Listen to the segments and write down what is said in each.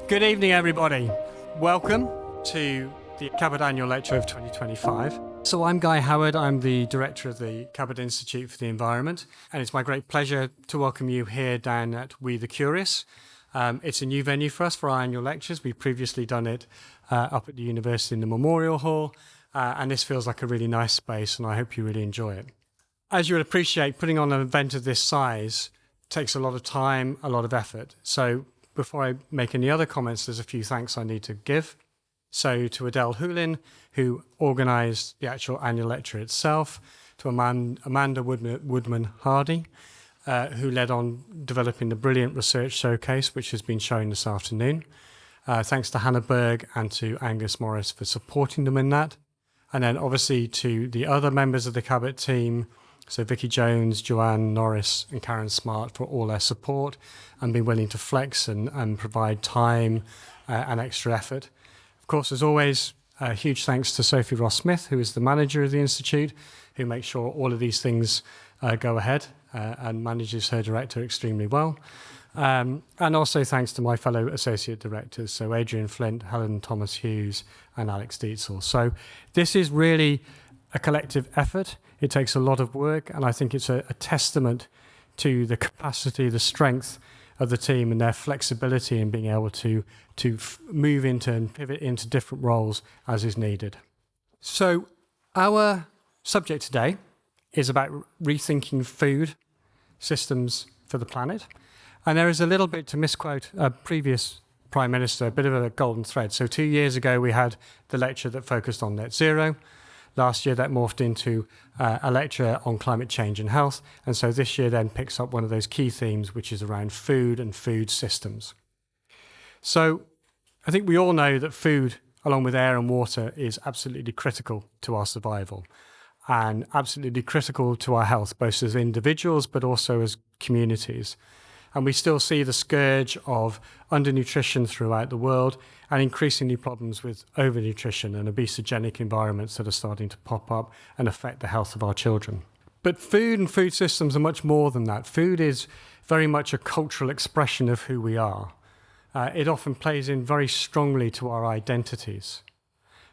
Good evening, everybody. Welcome to the Cabot Annual Lecture of 2025. So I'm Guy Howard. I'm the director of the Cabot Institute for the Environment, and it's my great pleasure to welcome you here down at We the Curious. It's a new venue for us for our annual lectures. We've previously done it up at the university in the Memorial Hall, and this feels like a really nice space, and I hope you really enjoy it. As you would appreciate, putting on an event of this size takes a lot of time, a lot of effort. So before I make any other comments, there's a few thanks I need to give. So to Adele Hulin, who organised the actual annual lecture itself, to Amanda Woodman-Hardy, who led on developing the brilliant research showcase, which has been shown this afternoon. Thanks to Hannah Berg and to Angus Morris for supporting them in that. And then obviously to the other members of the Cabot team, so Vicky Jones, Joanne Norris and Karen Smart for all their support and being willing to flex and provide time and extra effort. Of course, as always, huge thanks to Sophie Ross-Smith, who is the manager of the Institute, who makes sure all of these things go ahead and manages her director extremely well. And also thanks to my fellow associate directors, so Adrian Flint, Helen Thomas-Hughes and Alex Dietzel. So this is really a collective effort. It takes a lot of work, and I think it's a testament to the capacity, the strength of the team and their flexibility in being able to move into and pivot into different roles as is needed. So our subject today is about rethinking food systems for the planet. And there is a little bit, to misquote a previous Prime Minister, a bit of a golden thread. So 2 years ago, we had the lecture that focused on net zero. Last year, that morphed into a lecture on climate change and health. And so this year then picks up one of those key themes, which is around food and food systems. So I think we all know that food, along with air and water, is absolutely critical to our survival and absolutely critical to our health, both as individuals, but also as communities. And we still see the scourge of undernutrition throughout the world and increasingly problems with overnutrition and obesogenic environments that are starting to pop up and affect the health of our children. But food and food systems are much more than that. Food is very much a cultural expression of who we are. It often plays in very strongly to our identities.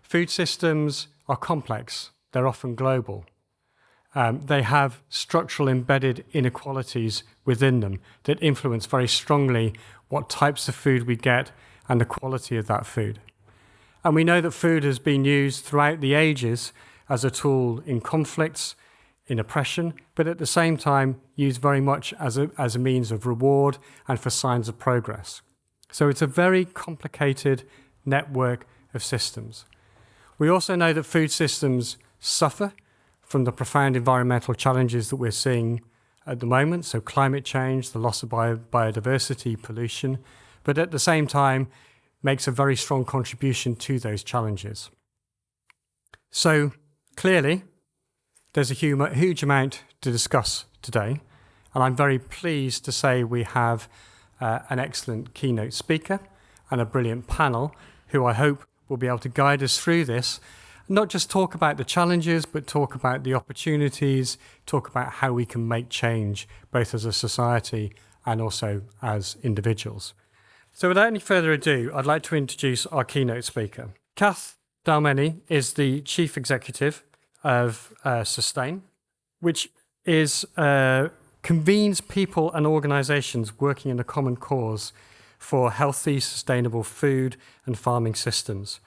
Food systems are complex. They're often global. They have structural embedded inequalities within them that influence very strongly what types of food we get and the quality of that food. And we know that food has been used throughout the ages as a tool in conflicts, in oppression, but at the same time used very much as a means of reward and for signs of progress. So it's a very complicated network of systems. We also know that food systems suffer from the profound environmental challenges that we're seeing at the moment, so climate change, the loss of biodiversity, pollution, but at the same time makes a very strong contribution to those challenges. So clearly, there's a huge amount to discuss today, and I'm very pleased to say we have an excellent keynote speaker and a brilliant panel who I hope will be able to guide us through this. Not just talk about the challenges, but talk about the opportunities, talk about how we can make change, both as a society and also as individuals. So without any further ado, I'd like to introduce our keynote speaker. Kath Dalmeny is the Chief Executive of Sustain, which is convenes people and organisations working in a common cause for healthy, sustainable food and farming systems.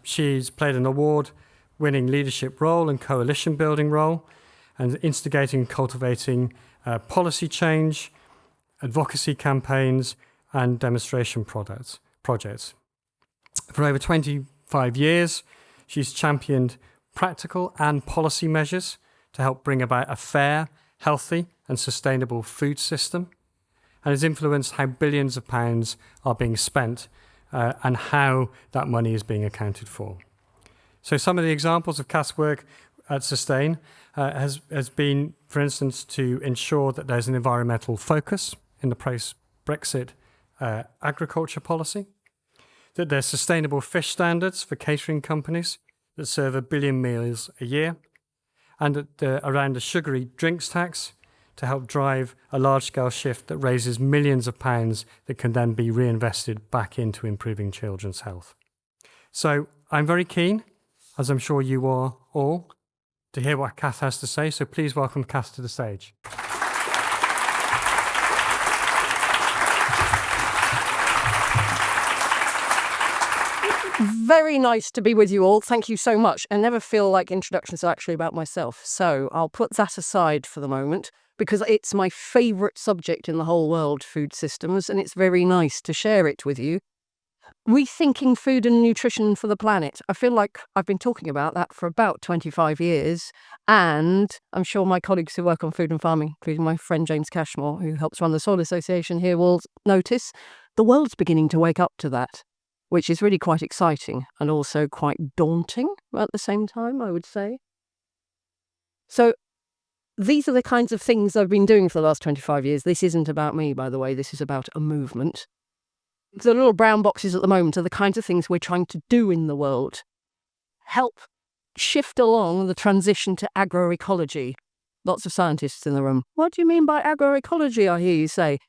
She's played an award-winning leadership role and coalition-building role, and instigating and cultivating policy change, advocacy campaigns, and demonstration projects. For over 25 years, she's championed practical and policy measures to help bring about a fair, healthy, and sustainable food system, and has influenced how billions of pounds are being spent and how that money is being accounted for. So some of the examples of Kath's work at Sustain has been, for instance, to ensure that there's an environmental focus in the post-Brexit agriculture policy, that there's sustainable fish standards for catering companies that serve 1 billion meals a year, and that around the sugary drinks tax to help drive a large-scale shift that raises millions of pounds that can then be reinvested back into improving children's health. So I'm very keen, as I'm sure you are all, to hear what Kath has to say. So please welcome Kath to the stage. Very nice to be with you all. Thank you so much. I never feel like introductions are actually about myself. So I'll put that aside for the moment because it's my favourite subject in the whole world, food systems, and it's very nice to share it with you. Rethinking food and nutrition for the planet. I feel like I've been talking about that for about 25 years, and I'm sure my colleagues who work on food and farming, including my friend James Cashmore, who helps run the Soil Association here, will notice the world's beginning to wake up to that, which is really quite exciting and also quite daunting at the same time, I would say. So these are the kinds of things I've been doing for the last 25 years. This isn't about me, by the way. This is about a movement. The little brown boxes at the moment are the kinds of things we're trying to do in the world. Help shift along the transition to agroecology. Lots of scientists in the room. What do you mean by agroecology, I hear you say?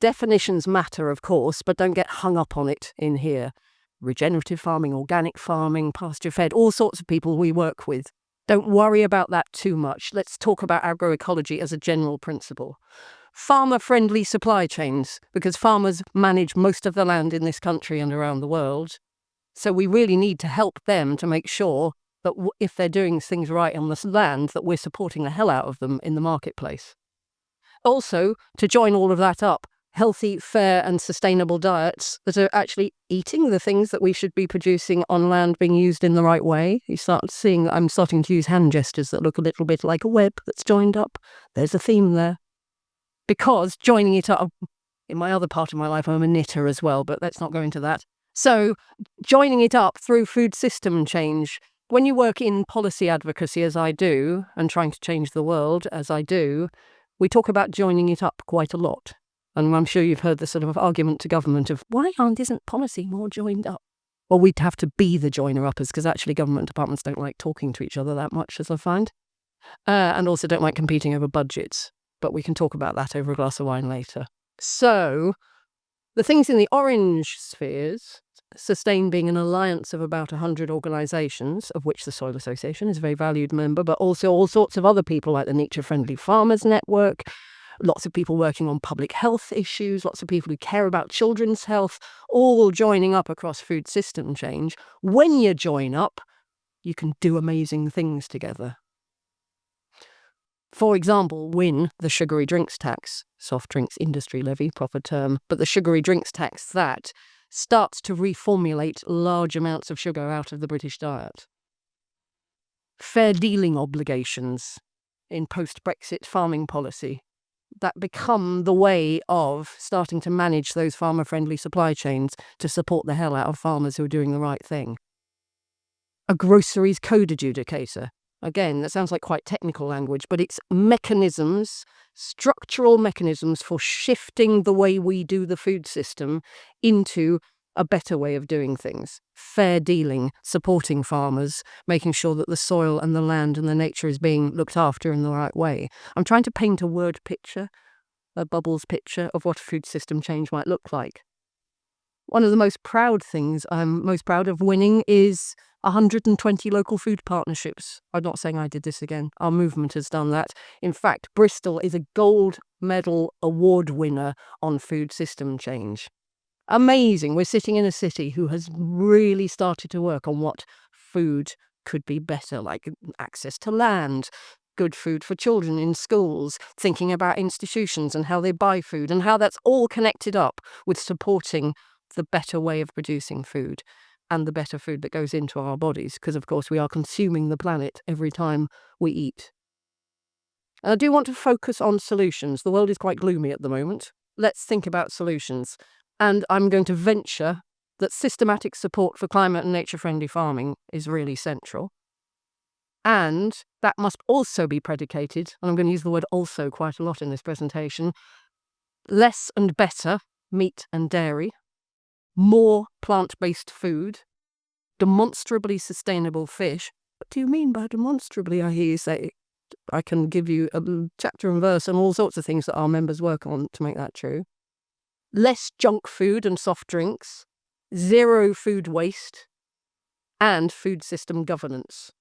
Definitions matter, of course, but don't get hung up on it in here. Regenerative farming, organic farming, pasture-fed, all sorts of people we work with. Don't worry about that too much. Let's talk about agroecology as a general principle. Farmer-friendly supply chains, because farmers manage most of the land in this country and around the world. So we really need to help them to make sure that if they're doing things right on this land, that we're supporting the hell out of them in the marketplace. Also, to join all of that up, healthy, fair and sustainable diets that are actually eating the things that we should be producing on land being used in the right way. You start seeing I'm starting to use hand gestures that look a little bit like a web that's joined up. There's a theme there. Because joining it up, in my other part of my life, I'm a knitter as well, but let's not go into that. So joining it up through food system change. When you work in policy advocacy, as I do, and trying to change the world, as I do, we talk about joining it up quite a lot. And I'm sure you've heard the sort of argument to government of, why isn't policy more joined up? Well, we'd have to be the joiner-uppers, because actually government departments don't like talking to each other that much, as I find. And also don't like competing over budgets. But we can talk about that over a glass of wine later. So, the things in the orange spheres, Sustain being an alliance of about 100 organisations, of which the Soil Association is a very valued member, but also all sorts of other people like the Nature Friendly Farmers Network, lots of people working on public health issues, lots of people who care about children's health, all joining up across food system change. When you join up, you can do amazing things together. For example, win the sugary drinks tax, soft drinks industry levy, proper term, but the sugary drinks tax that starts to reformulate large amounts of sugar out of the British diet. Fair dealing obligations in post-Brexit farming policy that become the way of starting to manage those farmer-friendly supply chains to support the hell out of farmers who are doing the right thing. A groceries code adjudicator. Again, that sounds like quite technical language, but it's mechanisms, structural mechanisms for shifting the way we do the food system into a better way of doing things. Fair dealing, supporting farmers, making sure that the soil and the land and the nature is being looked after in the right way. I'm trying to paint a word picture, a bubbles picture of what a food system change might look like. One of the most proud things I'm most proud of winning is 120 local food partnerships. I'm not saying I did this again. Our movement has done that. In fact, Bristol is a gold medal award winner on food system change. Amazing. We're sitting in a city who has really started to work on what food could be better, like access to land, good food for children in schools, thinking about institutions and how they buy food and how that's all connected up with supporting the better way of producing food and the better food that goes into our bodies, because of course we are consuming the planet every time we eat. And I do want to focus on solutions. The world is quite gloomy at the moment. Let's think about solutions. And I'm going to venture that systematic support for climate and nature-friendly farming is really central. And that must also be predicated, and I'm going to use the word also quite a lot in this presentation, less and better meat and dairy, more plant-based food, demonstrably sustainable fish. What do you mean by demonstrably, I hear you say? I can give you a chapter and verse and all sorts of things that our members work on to make that true. Less junk food and soft drinks, zero food waste, and food system governance.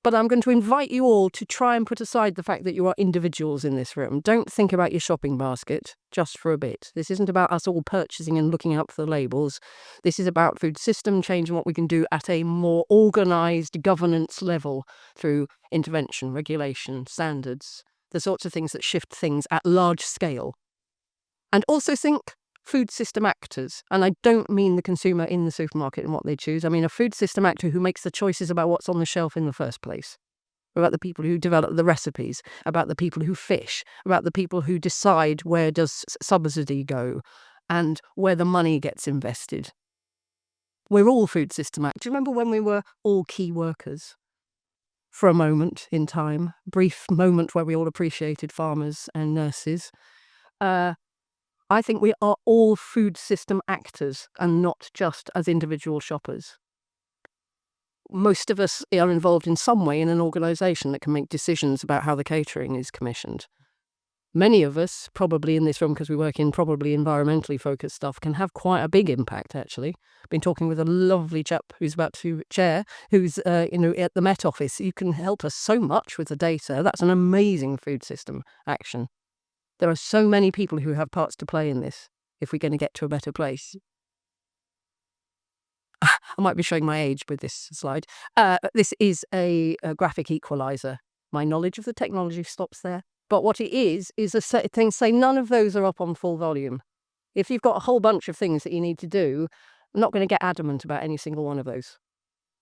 But I'm going to invite you all to try and put aside the fact that you are individuals in this room. Don't think about your shopping basket just for a bit. This isn't about us all purchasing and looking out for the labels. This is about food system change and what we can do at a more organised governance level through intervention, regulation, standards, the sorts of things that shift things at large scale. And also think food system actors. And I don't mean the consumer in the supermarket and what they choose. I mean a food system actor who makes the choices about what's on the shelf in the first place. About the people who develop the recipes, about the people who fish, about the people who decide where does subsidy go and where the money gets invested. We're all food system actors. Remember when we were all key workers? For a moment in time, brief moment where we all appreciated farmers and nurses. I think we are all food system actors and not just as individual shoppers. Most of us are involved in some way in an organisation that can make decisions about how the catering is commissioned. Many of us, probably in this room because we work in probably environmentally focused stuff, can have quite a big impact actually. I've been talking with a lovely chap who's about to chair, who's at the Met Office. You can help us so much with the data. That's an amazing food system action. There are so many people who have parts to play in this if we're going to get to a better place. I might be showing my age with this slide. This is a graphic equalizer. My knowledge of the technology stops there. But what it is a set of things, say none of those are up on full volume. If you've got a whole bunch of things that you need to do, I'm not going to get adamant about any single one of those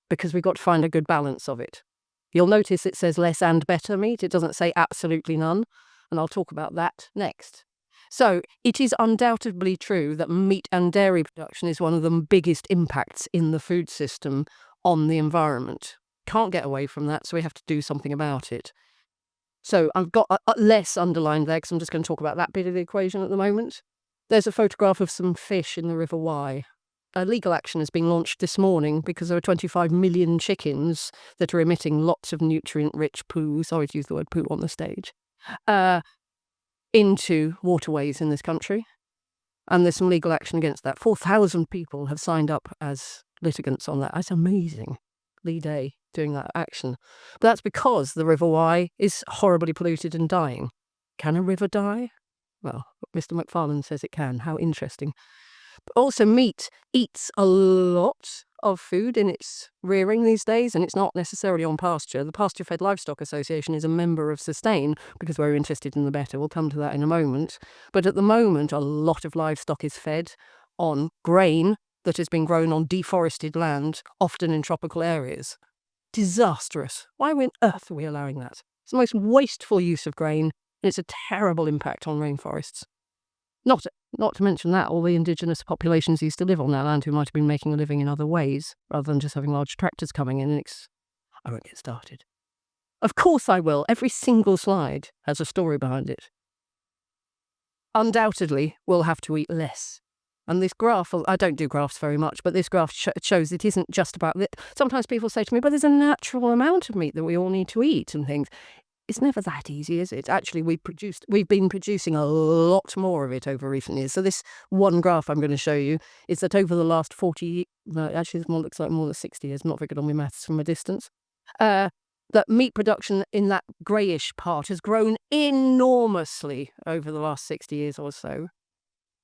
because we've got to find a good balance of it. You'll notice it says less and better meat. It doesn't say absolutely none. And I'll talk about that next. So it is undoubtedly true that meat and dairy production is one of the biggest impacts in the food system on the environment. Can't get away from that, so we have to do something about it. So I've got less underlined there because I'm just going to talk about that bit of the equation at the moment. There's a photograph of some fish in the River Wye. A legal action has been launched this morning because there are 25 million chickens that are emitting lots of nutrient-rich poo, sorry to use the word poo on the stage, into waterways in this country. And there's some legal action against that. 4,000 people have signed up as litigants on that. That's amazing. Lee Day doing that action. But that's because the River Wye is horribly polluted and dying. Can a river die? Well, Mr. McFarlane says it can. How interesting. But also meat eats a lot of food in its rearing these days, and it's not necessarily on pasture. The Pasture-Fed Livestock Association is a member of Sustain because we're interested in the better. We'll come to that in a moment. But at the moment, a lot of livestock is fed on grain that has been grown on deforested land, often in tropical areas. Disastrous. Why on earth are we allowing that? It's the most wasteful use of grain, and it's a terrible impact on rainforests. Not to mention that, all the indigenous populations used to live on that land who might have been making a living in other ways, rather than just having large tractors coming in. I won't get started. Of course I will. Every single slide has a story behind it. Undoubtedly, we'll have to eat less. And this graph, I don't do graphs very much, but this graph shows it isn't just about it. Sometimes people say to me, but there's a natural amount of meat that we all need to eat and things. It's never that easy, is it? Actually, we've been producing a lot more of it over recent years. So this one graph I'm going to show you is that over the last 40, actually it looks like more than 60 years, I'm not very good on my maths from a distance, that meat production in that greyish part has grown enormously over the last 60 years or so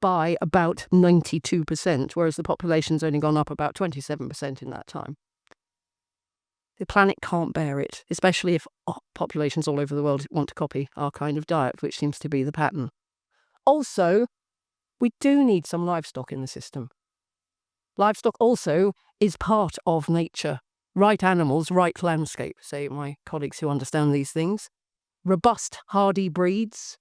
by about 92%, whereas the population's only gone up about 27% in that time. The planet can't bear it, especially if populations all over the world want to copy our kind of diet, which seems to be the pattern. Also, we do need some livestock in the system. Livestock also is part of nature. Right animals, right landscape, say my colleagues who understand these things. Robust, hardy breeds,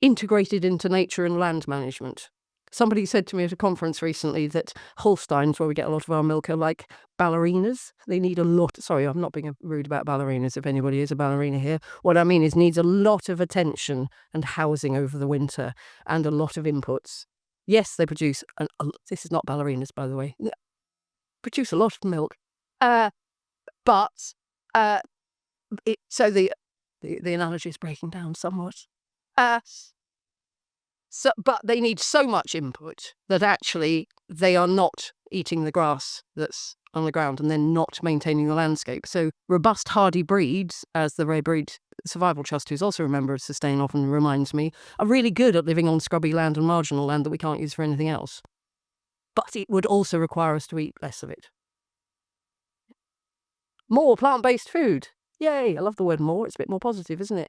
integrated into nature and land management. Somebody said to me at a conference recently that Holsteins, where we get a lot of our milk, are like ballerinas. They need a lot. Sorry, I'm not being rude about ballerinas if anybody is a ballerina here. What I mean is needs a lot of attention and housing over the winter and a lot of inputs. Yes, they produce, this is not ballerinas, by the way, produce a lot of milk. So the The analogy is breaking down somewhat. But they need so much input that actually they are not eating the grass that's on the ground and then not maintaining the landscape. So robust, hardy breeds, as the Rare Breed Survival Trust, who's also a member of Sustain, often reminds me, are really good at living on scrubby land and marginal land that we can't use for anything else. But it would also require us to eat less of it. More plant-based food. Yay, I love the word more. It's a bit more positive, isn't it?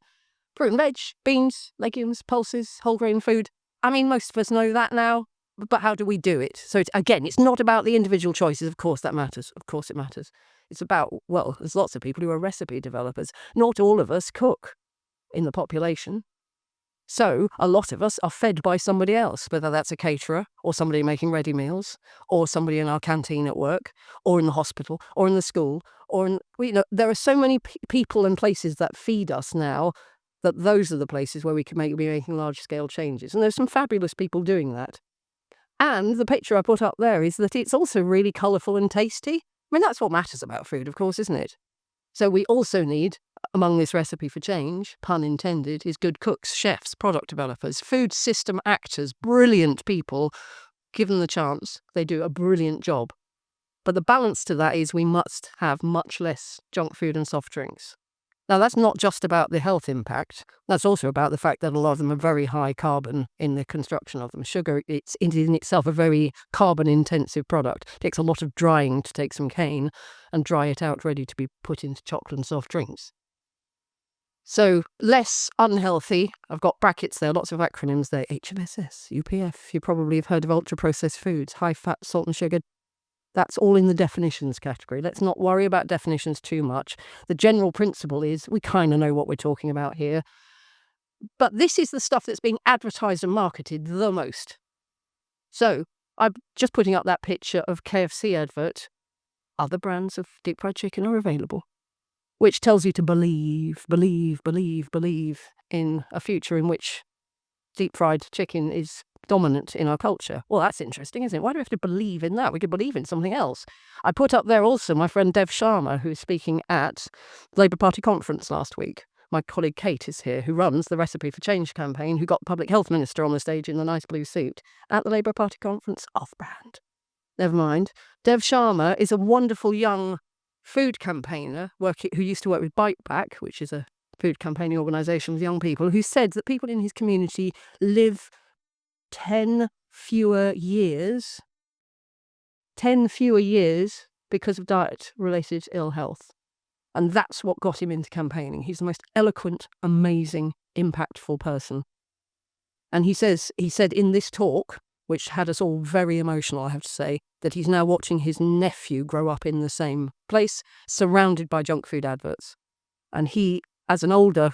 Fruit and veg, beans, legumes, pulses, whole grain food. I mean, most of us know that now, but how do we do it? So it's not about the individual choices. Of course that matters. Of course it matters. It's about, well, there's lots of people who are recipe developers. Not all of us cook in the population. So a lot of us are fed by somebody else, whether that's a caterer or somebody making ready meals or somebody in our canteen at work or in the hospital or in the school there are so many people and places that feed us now that those are the places where we can be making large-scale changes. And there's some fabulous people doing that. And the picture I put up there is that it's also really colourful and tasty. I mean, that's what matters about food, of course, isn't it? So we also need, among this recipe for change, pun intended, is good cooks, chefs, product developers, food system actors, brilliant people. Given the chance, they do a brilliant job. But the balance to that is we must have much less junk food and soft drinks. Now, that's not just about the health impact. That's also about the fact that a lot of them are very high carbon in the construction of them. Sugar, it's in itself a very carbon-intensive product. It takes a lot of drying to take some cane and dry it out ready to be put into chocolate and soft drinks. So, less unhealthy. I've got brackets there, lots of acronyms there. HMSS, UPF. You probably have heard of ultra-processed foods, high fat, salt and sugar. That's all in the definitions category. Let's not worry about definitions too much. The general principle is we kind of know what we're talking about here. But this is the stuff that's being advertised and marketed the most. So I'm just putting up that picture of KFC advert. Other brands of deep fried chicken are available, which tells you to believe in a future in which deep fried chicken is dominant in our culture. Well, that's interesting, isn't it? Why do we have to believe in that? We could believe in something else. I put up there also my friend Dev Sharma, who is speaking at the Labour Party conference last week. My colleague Kate is here, who runs the Recipe for Change campaign, who got the Public Health Minister on the stage in the nice blue suit at the Labour Party conference. Off-brand. Never mind. Dev Sharma is a wonderful young food campaigner who used to work with Bite Back, which is a food campaigning organisation with young people, who said that people in his community live 10 fewer years because of diet-related ill health. And that's what got him into campaigning. He's the most eloquent, amazing, impactful person. And he said in this talk, which had us all very emotional, I have to say, that he's now watching his nephew grow up in the same place, surrounded by junk food adverts. And he, as an older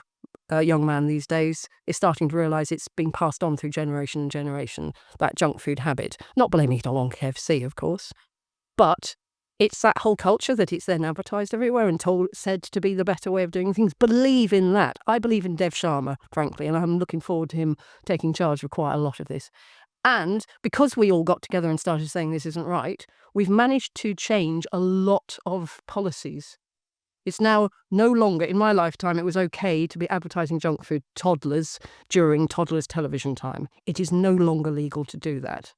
young man these days, is starting to realise it's being passed on through generation and generation, that junk food habit. Not blaming it all on KFC, of course, but it's that whole culture that it's then advertised everywhere and said to be the better way of doing things. Believe in that. I believe in Dev Sharma, frankly, and I'm looking forward to him taking charge of quite a lot of this. And because we all got together and started saying this isn't right, we've managed to change a lot of policies. It's now no longer, in my lifetime, it was okay to be advertising junk food to toddlers during toddlers' television time. It is no longer legal to do that.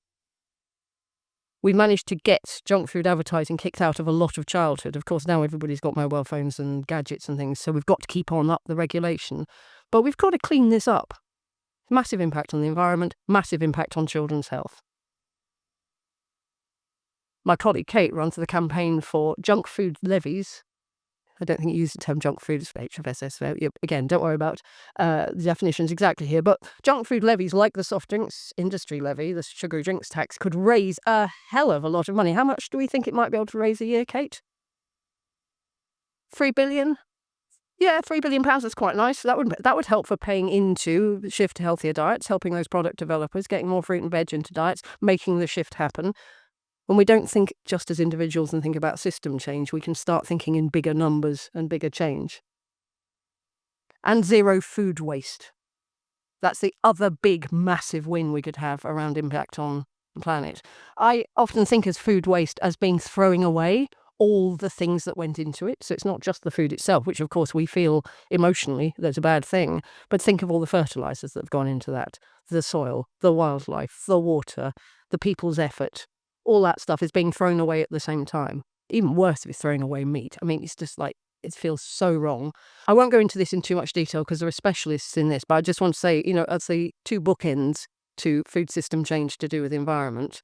We managed to get junk food advertising kicked out of a lot of childhood. Of course, now everybody's got mobile phones and gadgets and things, so we've got to keep on up the regulation. But we've got to clean this up. Massive impact on the environment, massive impact on children's health. My colleague Kate runs the campaign for junk food levies. I don't think you use the term junk food, it's HFSS. Again, don't worry about the definitions exactly here, but junk food levies, like the soft drinks industry levy, the sugary drinks tax, could raise a hell of a lot of money. How much do we think it might be able to raise a year, Kate? 3 billion? Yeah, £3 billion, that's quite nice. That would help for paying into the shift to healthier diets, helping those product developers, getting more fruit and veg into diets, making the shift happen. When we don't think just as individuals and think about system change, we can start thinking in bigger numbers and bigger change. And zero food waste. That's the other big, massive win we could have around impact on the planet. I often think as food waste as being throwing away all the things that went into it. So it's not just the food itself, which of course we feel emotionally that's a bad thing, but think of all the fertilizers that have gone into that, the soil, the wildlife, the water, the people's effort. All that stuff is being thrown away at the same time. Even worse if it's throwing away meat. I mean, it's just like, it feels so wrong. I won't go into this in too much detail because there are specialists in this, but I just want to say, as the two bookends to food system change to do with the environment,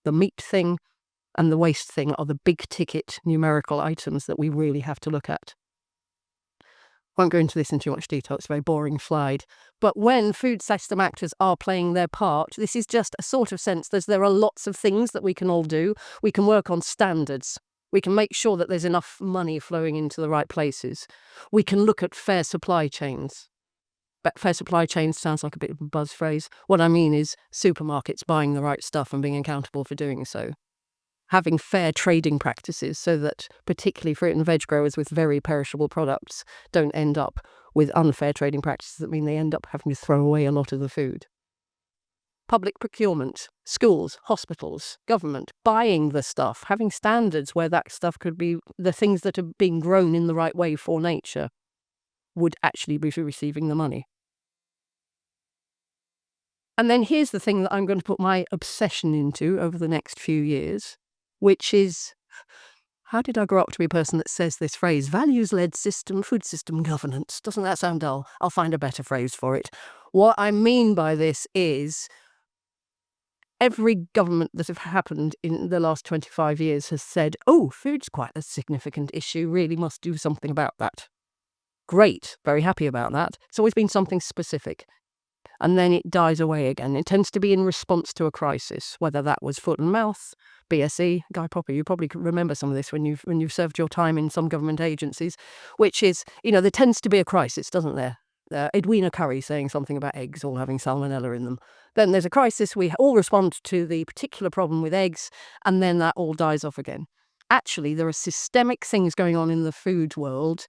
the meat thing and the waste thing are the big ticket numerical items that we really have to look at. Won't go into this in too much detail, it's a very boring slide. But when food system actors are playing their part, this is just a sort of sense that there are lots of things that we can all do. We can work on standards. We can make sure that there's enough money flowing into the right places. We can look at fair supply chains. But fair supply chains sounds like a bit of a buzz phrase. What I mean is supermarkets buying the right stuff and being accountable for doing so. Having fair trading practices so that particularly fruit and veg growers with very perishable products don't end up with unfair trading practices that mean they end up having to throw away a lot of the food. Public procurement, schools, hospitals, government, buying the stuff, having standards where that stuff could be the things that are being grown in the right way for nature would actually be receiving the money. And then here's the thing that I'm going to put my obsession into over the next few years, which is, how did I grow up to be a person that says this phrase, values-led system, food system governance? Doesn't that sound dull? I'll find a better phrase for it. What I mean by this is every government that have happened in the last 25 years has said, oh, food's quite a significant issue, really must do something about that. Great, very happy about that. It's always been something specific. And then it dies away again. It tends to be in response to a crisis, whether that was foot and mouth, BSE, Guy Popper, you probably can remember some of this when you've served your time in some government agencies, which is, there tends to be a crisis, doesn't there? Edwina Curry saying something about eggs all having salmonella in them. Then there's a crisis, we all respond to the particular problem with eggs, and then that all dies off again. Actually, there are systemic things going on in the food world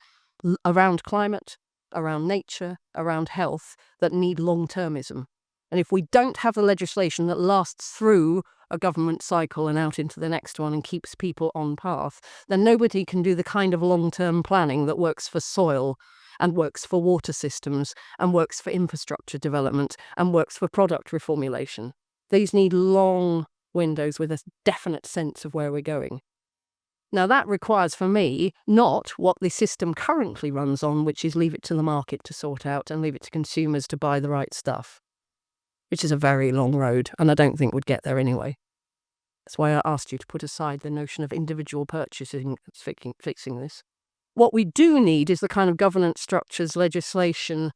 around climate, around nature, around health, that need long-termism. And if we don't have the legislation that lasts through a government cycle and out into the next one and keeps people on path, then nobody can do the kind of long-term planning that works for soil and works for water systems and works for infrastructure development and works for product reformulation. These need long windows with a definite sense of where we're going. Now that requires for me not what the system currently runs on, which is leave it to the market to sort out and leave it to consumers to buy the right stuff, which is a very long road and I don't think would get there anyway. That's why I asked you to put aside the notion of individual purchasing fixing this. What we do need is the kind of governance structures, legislation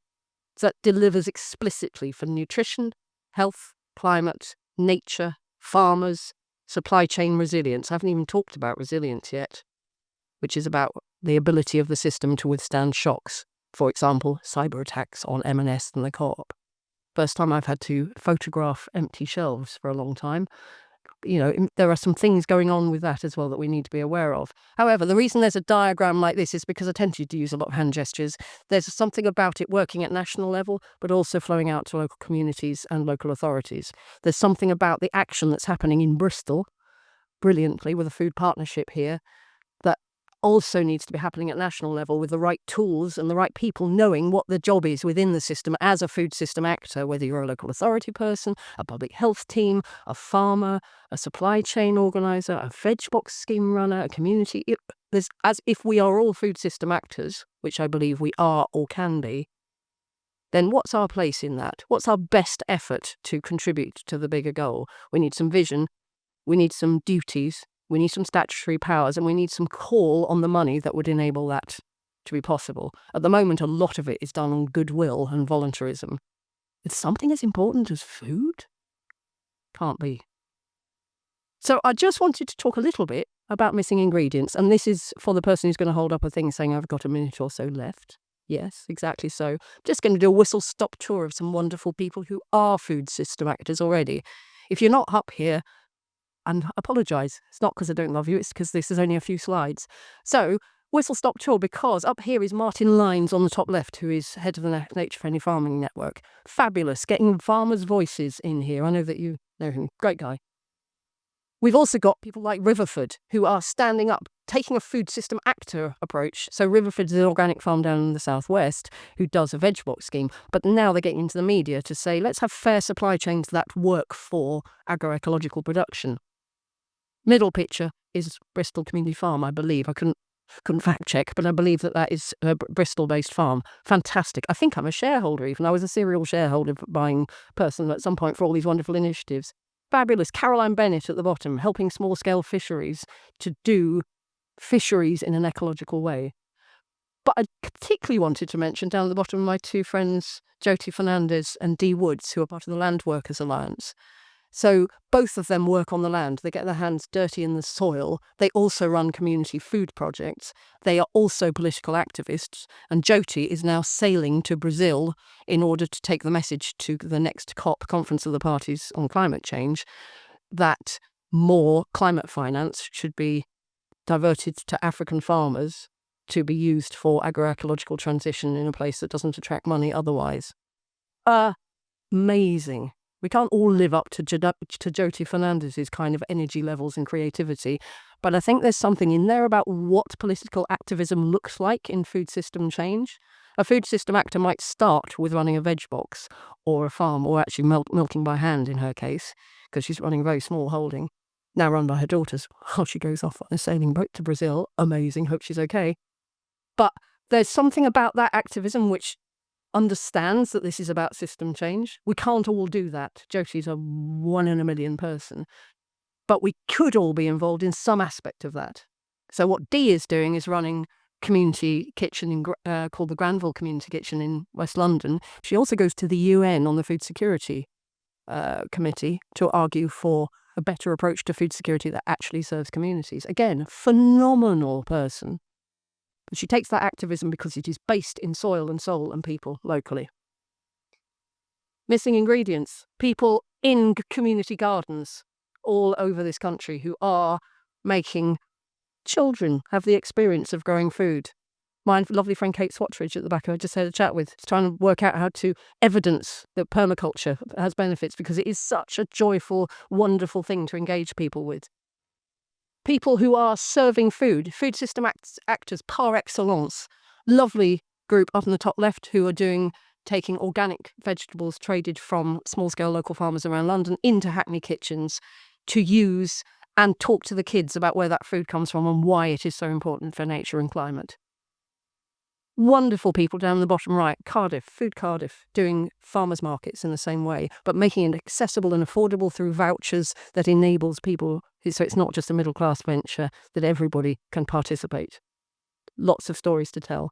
that delivers explicitly for nutrition, health, climate, nature, farmers, supply chain resilience. I haven't even talked about resilience yet, which is about the ability of the system to withstand shocks. For example, cyber attacks on M&S and the Co-op. First time I've had to photograph empty shelves for a long time. There are some things going on with that as well that we need to be aware of. However, the reason there's a diagram like this is because I tend to use a lot of hand gestures. There's something about it working at national level, but also flowing out to local communities and local authorities. There's something about the action that's happening in Bristol, brilliantly, with a food partnership here, that also needs to be happening at national level with the right tools and the right people knowing what the job is within the system as a food system actor, whether you're a local authority person, a public health team, a farmer, a supply chain organiser, a veg box scheme runner, a community. As if we are all food system actors, which I believe we are or can be, then what's our place in that? What's our best effort to contribute to the bigger goal? We need some vision, we need some duties, we need some statutory powers, and we need some call on the money that would enable that to be possible. At the moment, a lot of it is done on goodwill and voluntarism. It's something as important as food? Can't be. So I just wanted to talk a little bit about missing ingredients, and this is for the person who's going to hold up a thing saying, I've got a minute or so left. Yes, exactly so. I'm just going to do a whistle-stop tour of some wonderful people who are food system actors already. If you're not up here, and I apologise, it's not because I don't love you, it's because this is only a few slides. So, whistle-stop tour, because up here is Martin Lines on the top left, who is head of the Nature Friendly Farming Network. Fabulous, getting farmers' voices in here. I know that you know him. Great guy. We've also got people like Riverford who are standing up, taking a food system actor approach. So Riverford is an organic farm down in the southwest who does a veg box scheme, but now they're getting into the media to say, let's have fair supply chains that work for agroecological production. Middle picture is Bristol Community Farm, I believe. I couldn't fact check, but I believe that is a Bristol-based farm. Fantastic. I think I'm a shareholder even. I was a serial shareholder buying person at some point for all these wonderful initiatives. Fabulous. Caroline Bennett at the bottom, helping small-scale fisheries to do fisheries in an ecological way. But I particularly wanted to mention down at the bottom my two friends, Jyoti Fernandez and Dee Woods, who are part of the Land Workers Alliance. So both of them work on the land. They get their hands dirty in the soil. They also run community food projects. They are also political activists. And Jyoti is now sailing to Brazil in order to take the message to the next COP, Conference of the Parties on Climate Change, that more climate finance should be diverted to African farmers to be used for agroecological transition in a place that doesn't attract money otherwise. Amazing. We can't all live up to Jyoti Fernandez's kind of energy levels and creativity, but I think there's something in there about what political activism looks like in food system change. A food system actor might start with running a veg box or a farm, or actually milking by hand in her case, because she's running a very small holding, now run by her daughters while she goes off on a sailing boat to Brazil. Amazing, hope she's okay. But there's something about that activism which understands that this is about system change. We can't all do that. Jyoti's a 1 in a million person. But we could all be involved in some aspect of that. So what Dee is doing is running community kitchen called the Granville Community Kitchen in West London. She also goes to the UN on the Food Security Committee to argue for a better approach to food security that actually serves communities. Again, phenomenal person. But she takes that activism because it is based in soil and soul and people locally. Missing ingredients. People in community gardens all over this country who are making children have the experience of growing food. My lovely friend Kate Swatridge at the back, who I just had a chat with, is trying to work out how to evidence that permaculture has benefits, because it is such a joyful, wonderful thing to engage people with. People who are serving food system actors par excellence. Lovely group up in the top left who are taking organic vegetables traded from small-scale local farmers around London into Hackney kitchens to use and talk to the kids about where that food comes from and why it is so important for nature and climate. Wonderful people down the bottom right, Food Cardiff, doing farmers markets in the same way, but making it accessible and affordable through vouchers that enables people, so it's not just a middle class venture, that everybody can participate. Lots of stories to tell.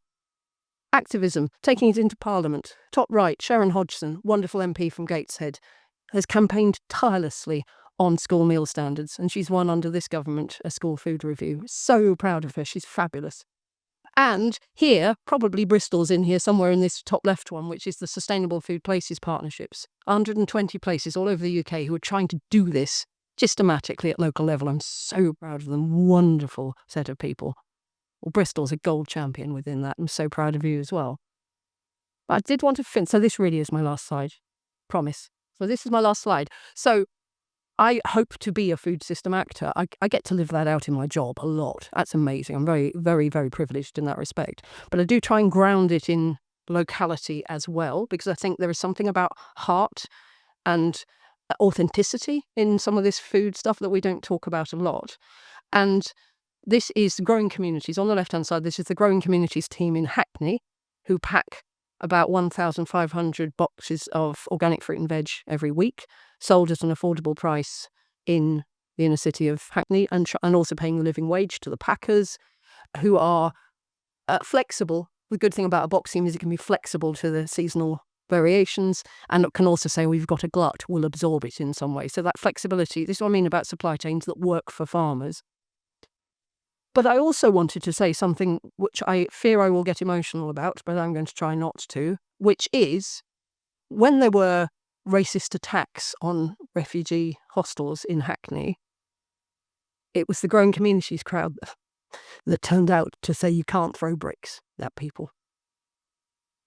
Activism, taking it into Parliament. Top right, Sharon Hodgson, wonderful MP from Gateshead, has campaigned tirelessly on school meal standards, and she's won under this government a school food review. So proud of her, she's fabulous. And here, probably Bristol's in here somewhere in this top left one, which is the Sustainable Food Places Partnerships. 120 places all over the UK who are trying to do this systematically at local level. I'm so proud of them. Wonderful set of people. Well, Bristol's a gold champion within that. I'm so proud of you as well. But I did want to finish. So this really is my last slide. Promise. So this is my last slide. So I hope to be a food system actor. I get to live that out in my job a lot. That's amazing. I'm very, very, very privileged in that respect. But I do try and ground it in locality as well, because I think there is something about heart and authenticity in some of this food stuff that we don't talk about a lot. And this is Growing Communities. On the left-hand side, this is the Growing Communities team in Hackney, who pack about 1,500 boxes of organic fruit and veg every week, sold at an affordable price in the inner city of Hackney, and also paying the living wage to the packers, who are flexible. The good thing about a box scheme is it can be flexible to the seasonal variations, and it can also say, we've got a glut, we'll absorb it in some way. So that flexibility, this is what I mean about supply chains that work for farmers. But I also wanted to say something which I fear I will get emotional about, but I'm going to try not to, which is when there were racist attacks on refugee hostels in Hackney, it was the Growing Communities crowd that turned out to say you can't throw bricks at people.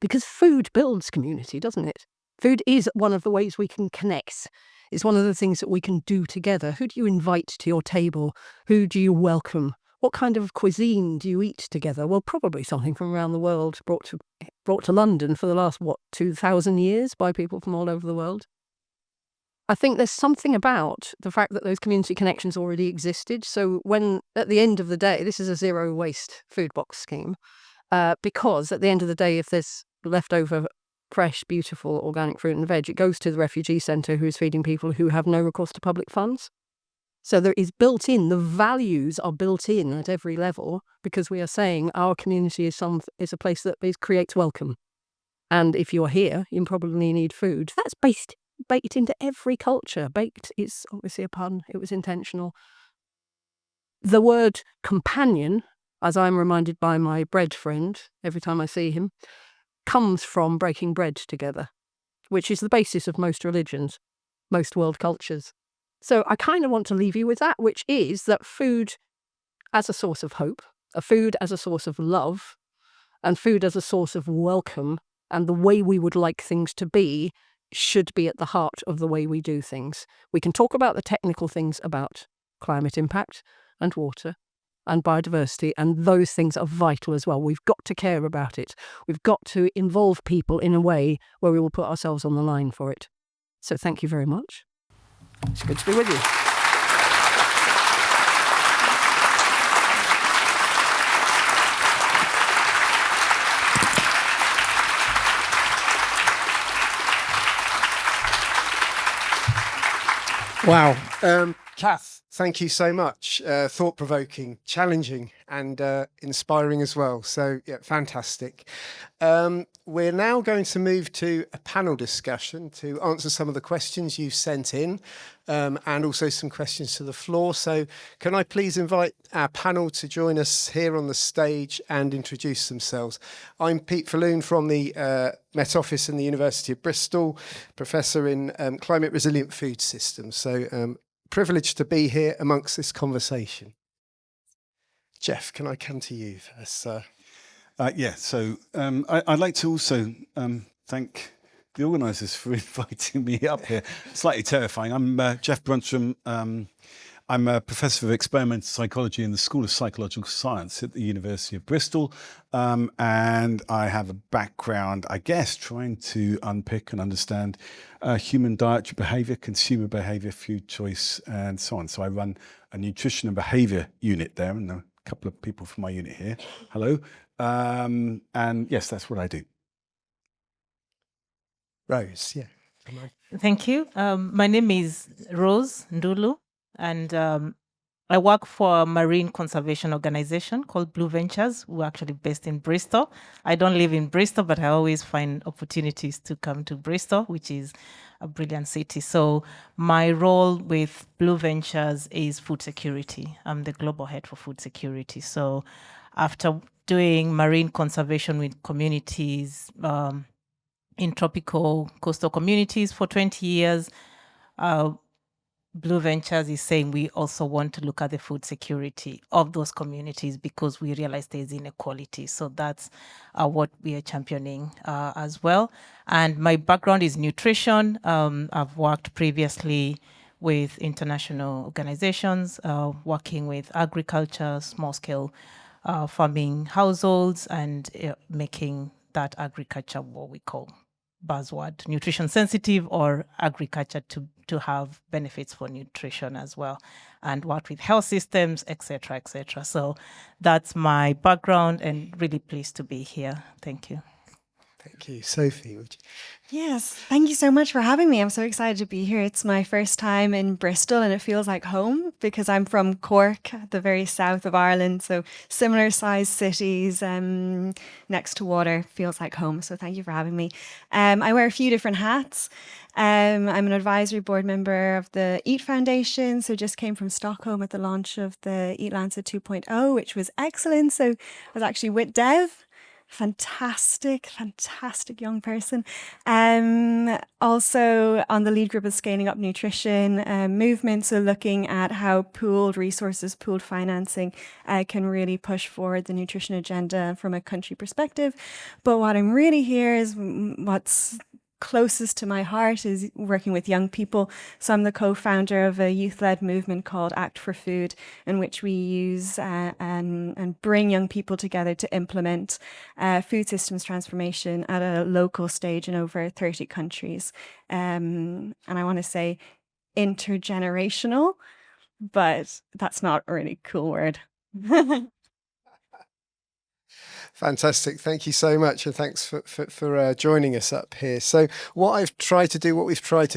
Because food builds community, doesn't it? Food is one of the ways we can connect. It's one of the things that we can do together. Who do you invite to your table? Who do you welcome? What kind of cuisine do you eat together? Well, probably something from around the world brought to London for the last, 2,000 years by people from all over the world. I think there's something about the fact that those community connections already existed. So when, at the end of the day, this is a zero waste food box scheme, because at the end of the day, if there's leftover fresh, beautiful organic fruit and veg, it goes to the refugee centre who's feeding people who have no recourse to public funds. So there is built in, the values are built in at every level, because we are saying our community is a place that creates welcome. And if you're here, you probably need food. That's baked into every culture. Baked is obviously a pun. It was intentional. The word companion, as I'm reminded by my bread friend every time I see him, comes from breaking bread together, which is the basis of most religions, most world cultures. So I kind of want to leave you with that, which is that food as a source of hope, a food as a source of love, and food as a source of welcome, and the way we would like things to be should be at the heart of the way we do things. We can talk about the technical things about climate impact and water and biodiversity, and those things are vital as well. We've got to care about it. We've got to involve people in a way where we will put ourselves on the line for it. So thank you very much. It's good to be with you. Wow. Kath, thank you so much. Thought-provoking, challenging, and inspiring as well. So, yeah, fantastic. We're now going to move to a panel discussion to answer some of the questions you sent in, and also some questions to the floor. So can I please invite our panel to join us here on the stage and introduce themselves? I'm Pete Falloon from the Met Office in the University of Bristol, Professor in Climate Resilient Food Systems. So privileged to be here amongst this conversation. Jeff, can I come to you first? I'd like to also thank the organisers for inviting me up here. Slightly terrifying. I'm Jeff Bruntram. I'm a Professor of Experimental Psychology in the School of Psychological Science at the University of Bristol. And I have a background, I guess, trying to unpick and understand human dietary behaviour, consumer behaviour, food choice, and so on. So I run a nutrition and behaviour unit there, and a couple of people from my unit here. Hello. And yes, that's what I do. Rose, yeah. Come on. Thank you. My name is Rose Ndulu, and I work for a marine conservation organization called Blue Ventures. We're actually based in Bristol. I don't live in Bristol, but I always find opportunities to come to Bristol, which is a brilliant city. So my role with Blue Ventures is food security. I'm the global head for food security. So after doing marine conservation with communities, in tropical coastal communities for 20 years, Blue Ventures is saying we also want to look at the food security of those communities because we realize there's inequality. So that's what we are championing as well. And my background is nutrition. I've worked previously with international organizations, working with agriculture, small-scale farming households, and making that agriculture what we call buzzword, nutrition sensitive, or agriculture to have benefits for nutrition as well, and work with health systems, etc., etc. So that's my background, and really pleased to be here. Thank you. Thank you. Sophie, would you? Yes, thank you so much for having me. I'm so excited to be here. It's my first time in Bristol and it feels like home because I'm from Cork, at the very south of Ireland. So similar sized cities next to water, feels like home. So thank you for having me. I wear a few different hats. I'm an advisory board member of the EAT Foundation. So just came from Stockholm at the launch of the Eat Lancet 2.0, which was excellent. So I was actually with Dev. Fantastic young person. Also on the lead group of Scaling Up Nutrition movement, so looking at how pooled resources, pooled financing can really push forward the nutrition agenda from a country perspective. But what I'm really here is what's closest to my heart is working with young people. So I'm the co-founder of a youth-led movement called Act for Food, in which we use and bring young people together to implement food systems transformation at a local stage in over 30 countries. And I want to say intergenerational, but that's not a really cool word. Fantastic. Thank you so much. And thanks for joining us up here. So what we've tried to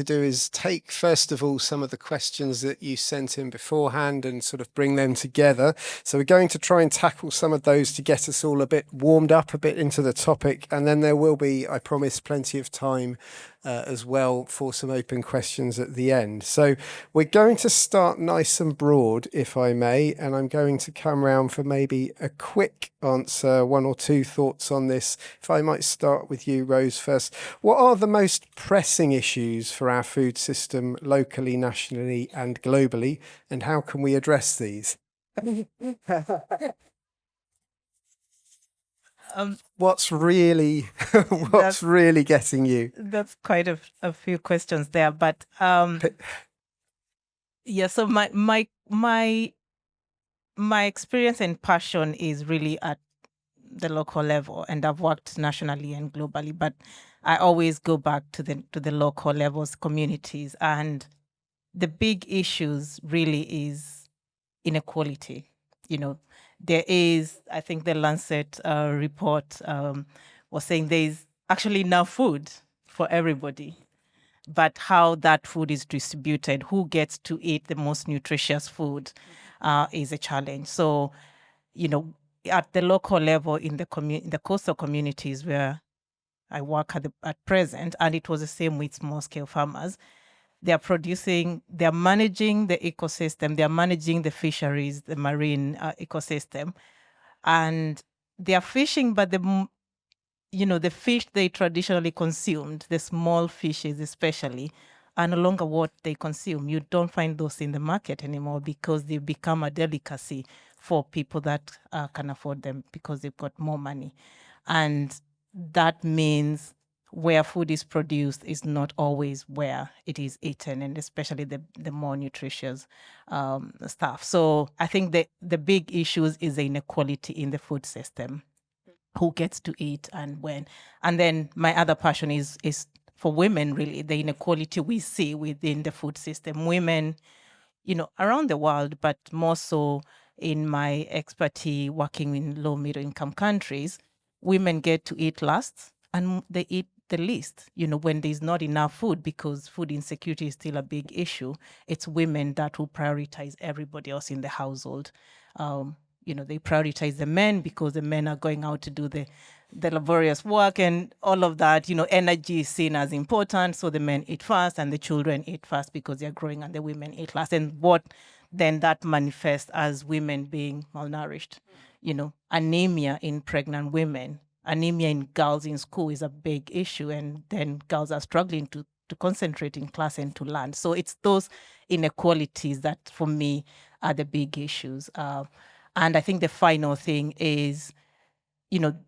do is take, first of all, some of the questions that you sent in beforehand and sort of bring them together. So we're going to try and tackle some of those to get us all a bit warmed up, a bit into the topic. And then there will be, I promise, plenty of time as well for some open questions at the end. So we're going to start nice and broad, if I may, and I'm going to come round for maybe a quick answer, one or two thoughts on this. If I might start with you, Rose, first. What are the most pressing issues for our food system locally, nationally and globally, and how can we address these? What's really getting you? That's quite a few questions there, but yeah. So my experience and passion is really at the local level, and I've worked nationally and globally, but I always go back to the local levels, communities, and the big issues really is inequality. There is, I think the Lancet report was saying there is actually enough food for everybody, but how that food is distributed, who gets to eat the most nutritious food is a challenge. So, at the local level in the coastal communities where I work at present, and it was the same with small-scale farmers, they're managing the ecosystem, they're managing the fisheries, the marine ecosystem, and they're fishing, but the fish they traditionally consumed, the small fishes especially, are no longer what they consume. You don't find those in the market anymore because they've become a delicacy for people that can afford them because they've got more money. And that means where food is produced is not always where it is eaten, and especially the more nutritious stuff. So I think the big issues is the inequality in the food system, who gets to eat and when. And then my other passion is for women, really, the inequality we see within the food system. Women, around the world, but more so in my expertise working in low middle income countries, women get to eat last and they eat the least, when there's not enough food, because food insecurity is still a big issue. It's women that will prioritize everybody else in the household. They prioritize the men because the men are going out to do the laborious work and all of that. Energy is seen as important, so the men eat first and the children eat first because they're growing, and the women eat last. And what then that manifests as women being malnourished. Anemia in pregnant women, anemia in girls in school is a big issue, and then girls are struggling to concentrate in class and to learn. So it's those inequalities that, for me, are the big issues. And I think the final thing is,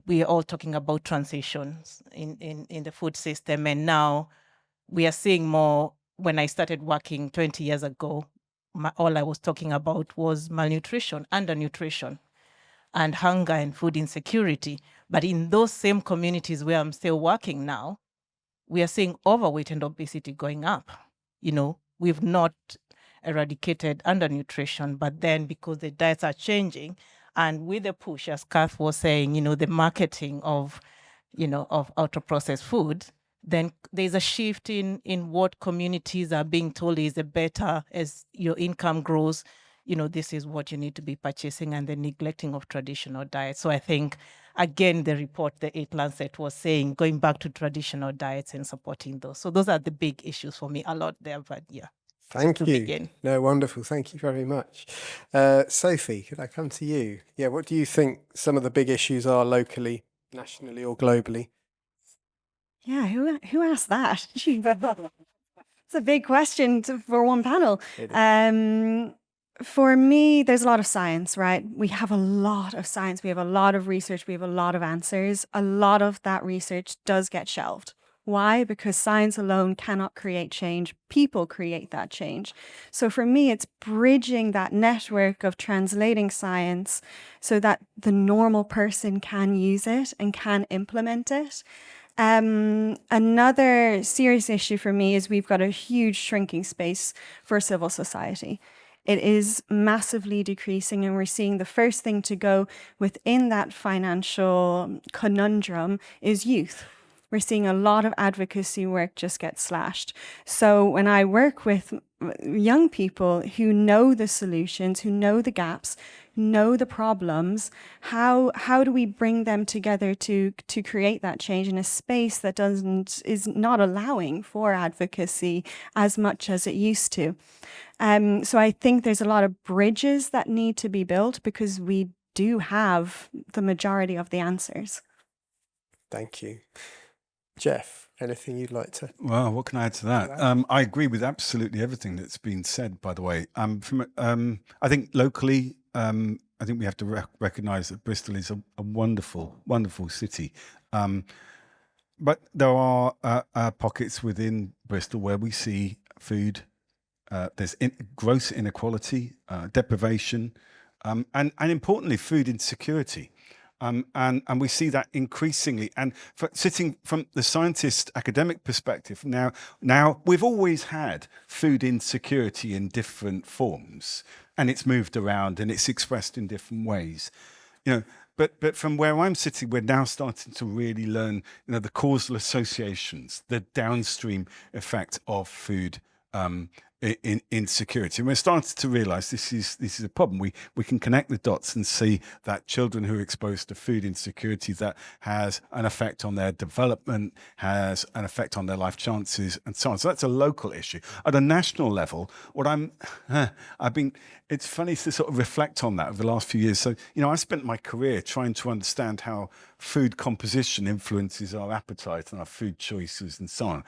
we are all talking about transitions in the food system, and now we are seeing more. When I started working 20 years ago, all I was talking about was malnutrition, undernutrition, and hunger and food insecurity. But in those same communities where I'm still working now, we are seeing overweight and obesity going up. We've not eradicated undernutrition, but then because the diets are changing, and with the push, as Kath was saying, the marketing of ultra-processed food, then there's a shift in what communities are being told is the better as your income grows. This is what you need to be purchasing, and the neglecting of traditional diets. So I think, again, the report, the 8 Lancet was saying, going back to traditional diets and supporting those. So those are the big issues for me, a lot there, but yeah. Thank you. No, wonderful. Thank you very much. Sophie, could I come to you? Yeah, what do you think some of the big issues are locally, nationally or globally? Yeah, who asked that? It's a big question for one panel. For me, there's a lot of science, right? We have a lot of science. We have a lot of research. We have a lot of answers. A lot of that research does get shelved. Why? Because science alone cannot create change. People create that change. So for me, it's bridging that network of translating science so that the normal person can use it and can implement it. Another serious issue for me is we've got a huge shrinking space for civil society. It is massively decreasing, and we're seeing the first thing to go within that financial conundrum is youth. We're seeing a lot of advocacy work just get slashed. So when I work with young people who know the solutions, who know the gaps, know the problems, how do we bring them together to create that change in a space that is not allowing for advocacy as much as it used to? So I think there's a lot of bridges that need to be built because we do have the majority of the answers. Thank you. Jeff, anything you'd like to? Well, what can I add to that? I agree with absolutely everything that's been said, by the way. I think locally, I think we have to recognise that Bristol is a wonderful, wonderful city. But there are pockets within Bristol where we see food, there's gross inequality, deprivation, and importantly, food insecurity. And we see that increasingly. And sitting from the scientist academic perspective, now we've always had food insecurity in different forms, and it's moved around and it's expressed in different ways. But from where I'm sitting, we're now starting to really learn, the causal associations, the downstream effect of food insecurity. And we're starting to realise this is a problem. We can connect the dots and see that children who are exposed to food insecurity, that has an effect on their development, has an effect on their life chances, and so on. So that's a local issue. At a national level, it's funny to sort of reflect on that over the last few years. So, I spent my career trying to understand how food composition influences our appetite and our food choices and so on.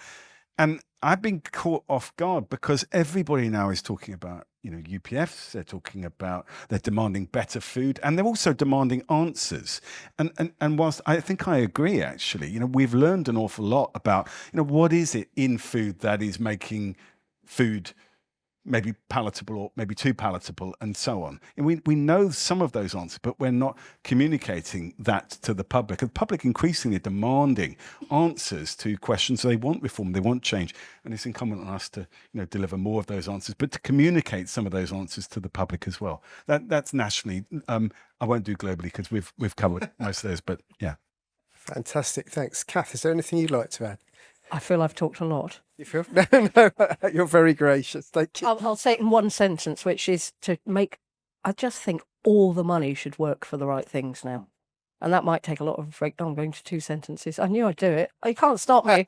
And I've been caught off guard because everybody now is talking about, UPFs, they're demanding better food, and they're also demanding answers. And whilst I think I agree, actually, we've learned an awful lot about, what is it in food that is making food maybe palatable or maybe too palatable and so on. And we know some of those answers, but we're not communicating that to the public. And the public increasingly demanding answers to questions. They want reform, they want change. And it's incumbent on us to deliver more of those answers, but to communicate some of those answers to the public as well. That's nationally. I won't do globally because we've covered most of those, but yeah. Fantastic, thanks. Kath, is there anything you'd like to add? I feel I've talked a lot. You feel? No, you're very gracious. Thank you. I'll say it in one sentence, which is I just think all the money should work for the right things now. And that might take a lot of I'm going to 2 sentences. I knew I'd do it. You can't stop me.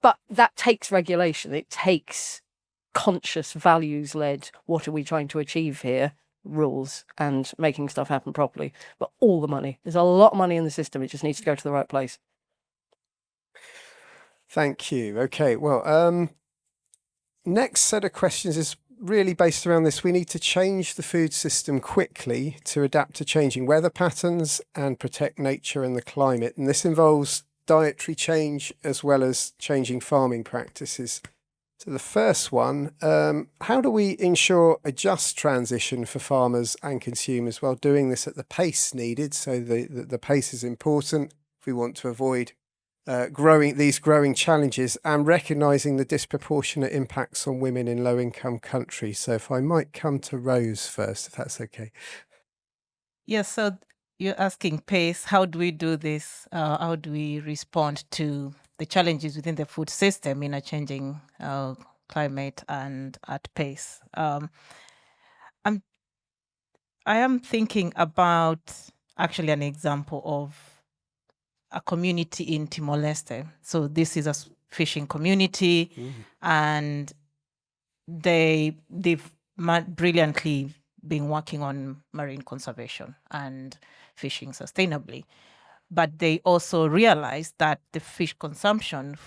But that takes regulation. It takes conscious, values-led, what are we trying to achieve here, rules, and making stuff happen properly. But all the money. There's a lot of money in the system. It just needs to go to the right place. Thank you. Okay, well, next set of questions is really based around this. We need to change the food system quickly to adapt to changing weather patterns and protect nature and the climate. And this involves dietary change as well as changing farming practices. So the first one, how do we ensure a just transition for farmers and consumers while doing this at the pace needed? So the pace is important if we want to avoid growing challenges and recognising the disproportionate impacts on women in low-income countries. So if I might come to Rose first, if that's okay. Yes, so you're asking pace. How do we do this? How do we respond to the challenges within the food system in a changing climate and at pace? I am thinking about actually an example of a community in Timor-Leste. So this is a fishing community, and they've brilliantly been working on marine conservation and fishing sustainably. But they also realized that the fish consumption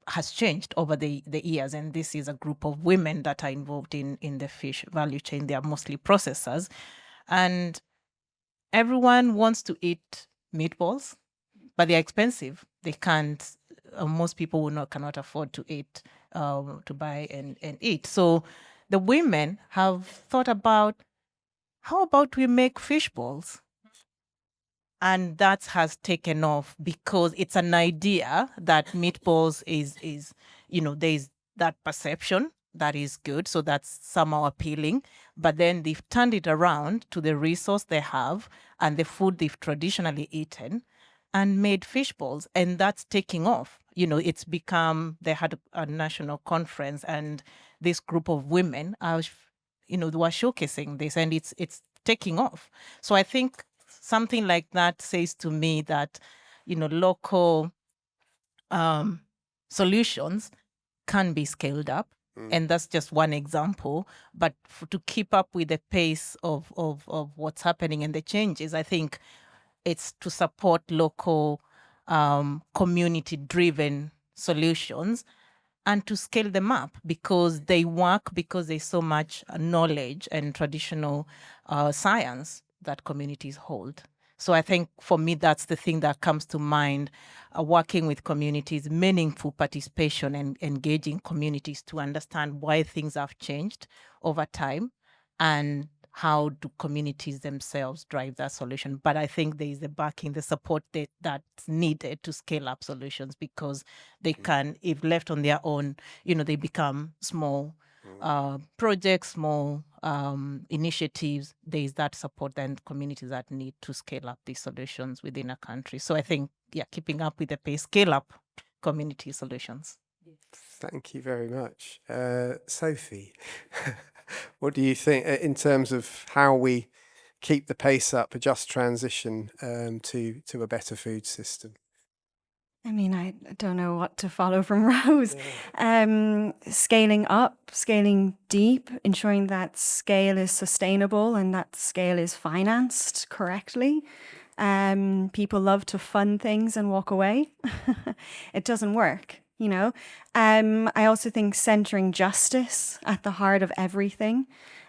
has changed over the years, and this is a group of women that are involved in the fish value chain. They are mostly processors, and everyone wants to eat meatballs, but they're expensive. They can't most people cannot afford to eat, to buy and eat. So the women have thought about, how about we make fish balls? And that has taken off because it's an idea that meatballs is there's that perception that is good. So that's somehow appealing. But then they've turned it around to the resource they have and the food they've traditionally eaten and made fish balls. And that's taking off. It's become, they had a national conference and this group of women are, they were showcasing this and it's taking off. So I think something like that says to me that, local solutions can be scaled up. And that's just one example. But to keep up with the pace of what's happening and the changes, I think it's to support local community-driven solutions and to scale them up because they work, because there's so much knowledge and traditional science that communities hold. So I think for me, that's the thing that comes to mind, working with communities, meaningful participation and engaging communities to understand why things have changed over time and how do communities themselves drive that solution. But I think there is the backing, the support that's needed to scale up solutions because they can, if left on their own, they become small projects, small initiatives. There is that support and communities that need to scale up these solutions within a country. So I think, keeping up with the pace, scale up community solutions. Thank you very much. Sophie, what do you think in terms of how we keep the pace up, a just transition to a better food system? I mean, I don't know what to follow from Rose. Scaling up, scaling deep, ensuring that scale is sustainable and that scale is financed correctly. People love to fund things and walk away. It doesn't work, I also think centering justice at the heart of everything.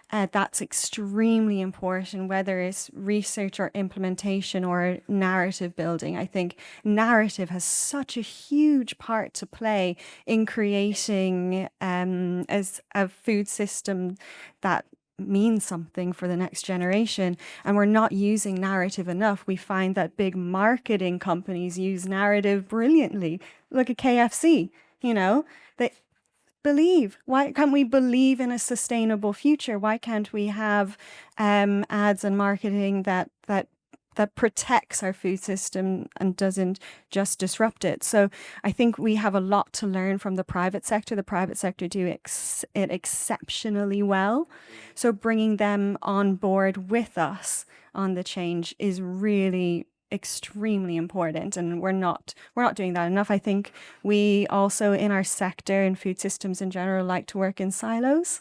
That's extremely important, whether it's research or implementation or narrative building. I think narrative has such a huge part to play in creating as a food system that means something for the next generation. And we're not using narrative enough. We find that big marketing companies use narrative brilliantly. Look at KFC, they believe. Why can't we believe in a sustainable future? Why can't we have ads and marketing that protects our food system and doesn't just disrupt it? So I think we have a lot to learn from the private sector. The private sector do it exceptionally well. So bringing them on board with us on the change is really extremely important, and we're not doing that enough. I think we also in our sector and food systems in general like to work in silos.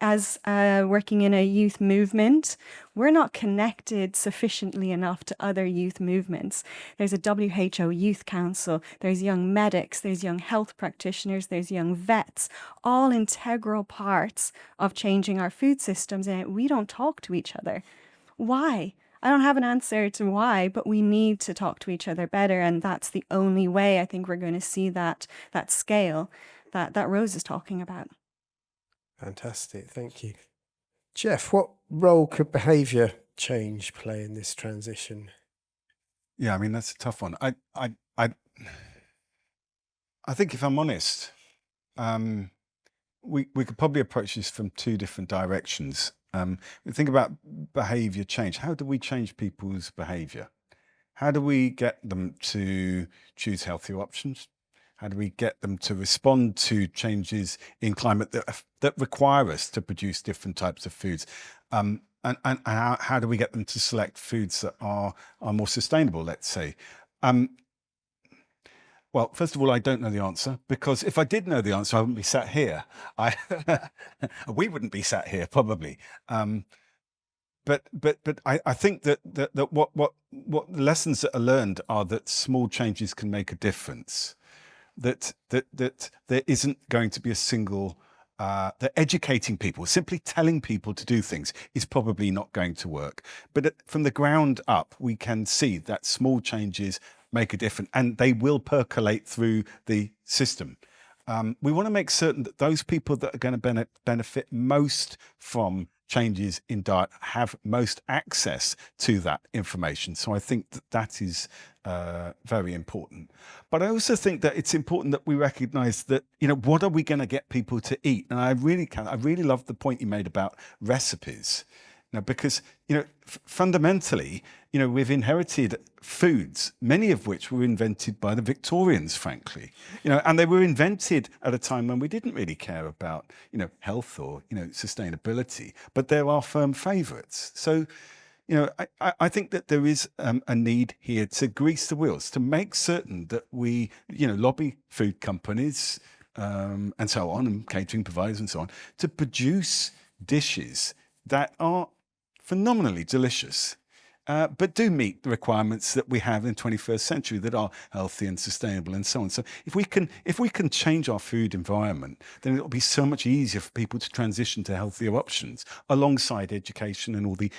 As working in a youth movement, we're not connected sufficiently enough to other youth movements. There's a WHO Youth Council, there's young medics, there's young health practitioners, there's young vets, all integral parts of changing our food systems, and we don't talk to each other. Why? I don't have an answer to why, but we need to talk to each other better, and that's the only way I think we're going to see that scale that Rose is talking about. Fantastic, thank you. Jeff, what role could behaviour change play in this transition? Yeah, I mean, that's a tough one. I think if I'm honest, we could probably approach this from two different directions. We think about behaviour change. How do we change people's behaviour? How do we get them to choose healthier options? How do we get them to respond to changes in climate that require us to produce different types of foods? And how do we get them to select foods that are more sustainable, let's say? Well, first of all, I don't know the answer, because if I did know the answer, I wouldn't be sat here. We wouldn't be sat here, probably. But I think that what the lessons that are learned are that small changes can make a difference. That there isn't going to be a single, that educating people, simply telling people to do things is probably not going to work. But from the ground up, we can see that small changes make a difference, and they will percolate through the system. We want to make certain that those people that are going to benefit most from changes in diet have most access to that information. So I think that is very important. But I also think that it's important that we recognize that, what are we going to get people to eat? And I really love the point you made about recipes. Because, fundamentally, we've inherited foods, many of which were invented by the Victorians, frankly, and they were invented at a time when we didn't really care about, health or, sustainability, but they're our firm favorites. So, I think that there is a need here to grease the wheels, to make certain that we, lobby food companies and so on, and catering providers and so on, to produce dishes that are phenomenally delicious, but do meet the requirements that we have in the 21st century, that are healthy and sustainable and so on. So if we can change our food environment, then it'll be so much easier for people to transition to healthier options, alongside education and all the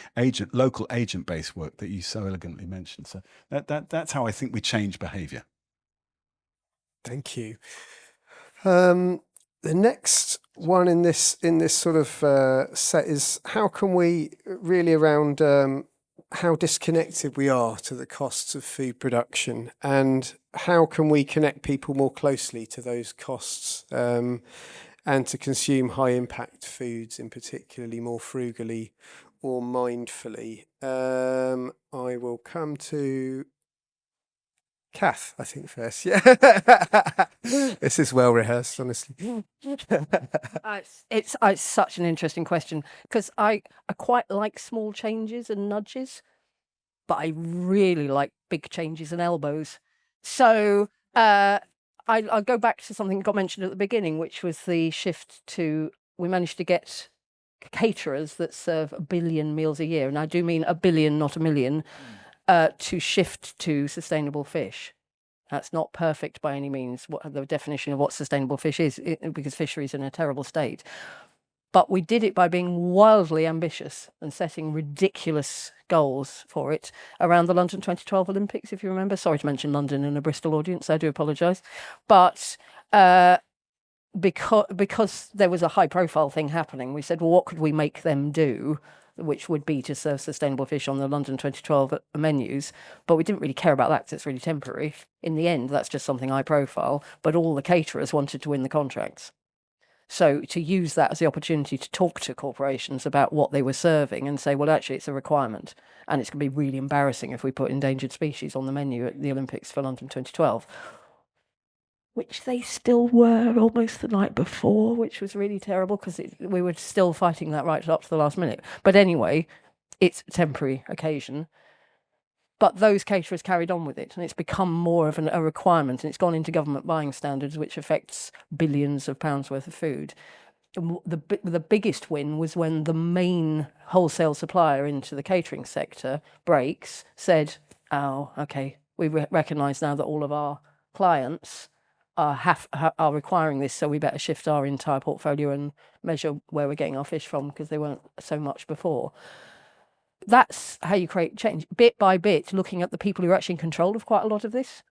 local agent-based work that you so elegantly mentioned. So that's how I think we change behaviour. Thank you. The next one in this sort of set is how can we really around how disconnected we are to the costs of food production, and how can we connect people more closely to those costs and to consume high impact foods, in particularly more frugally or mindfully. I will come to Kath, I think, first. Yeah. This is well rehearsed, honestly. It's such an interesting question, because I quite like small changes and nudges, but I really like big changes and elbows. So I'll go back to something that got mentioned at the beginning, which was the shift to, we managed to get caterers that serve 1 billion meals a year, and I do mean 1 billion, not a million, to shift to sustainable fish. That's not perfect by any means, what the definition of what sustainable fish is, because fisheries are in a terrible state. But we did it by being wildly ambitious and setting ridiculous goals for it around the London 2012 Olympics, if you remember. Sorry to mention London in a Bristol audience, I do apologise. But because there was a high-profile thing happening, we said, well, what could we make them do, which would be to serve sustainable fish on the London 2012 menus. But we didn't really care about that because it's really temporary. In the end, that's just something high profile, but all the caterers wanted to win the contracts. So to use that as the opportunity to talk to corporations about what they were serving and say, well, actually, it's a requirement, and it's going to be really embarrassing if we put endangered species on the menu at the Olympics for London 2012. Which they still were almost the night before, which was really terrible because we were still fighting that right up to the last minute. But anyway, it's a temporary occasion. But those caterers carried on with it, and it's become more of a requirement, and it's gone into government buying standards, which affects billions of pounds worth of food. And the biggest win was when the main wholesale supplier into the catering sector, Brakes, said, oh, okay, we recognise now that all of our clients are requiring this, so we better shift our entire portfolio and measure where we're getting our fish from, because they weren't so much before. That's how you create change, bit by bit, looking at the people who are actually in control of quite a lot of this.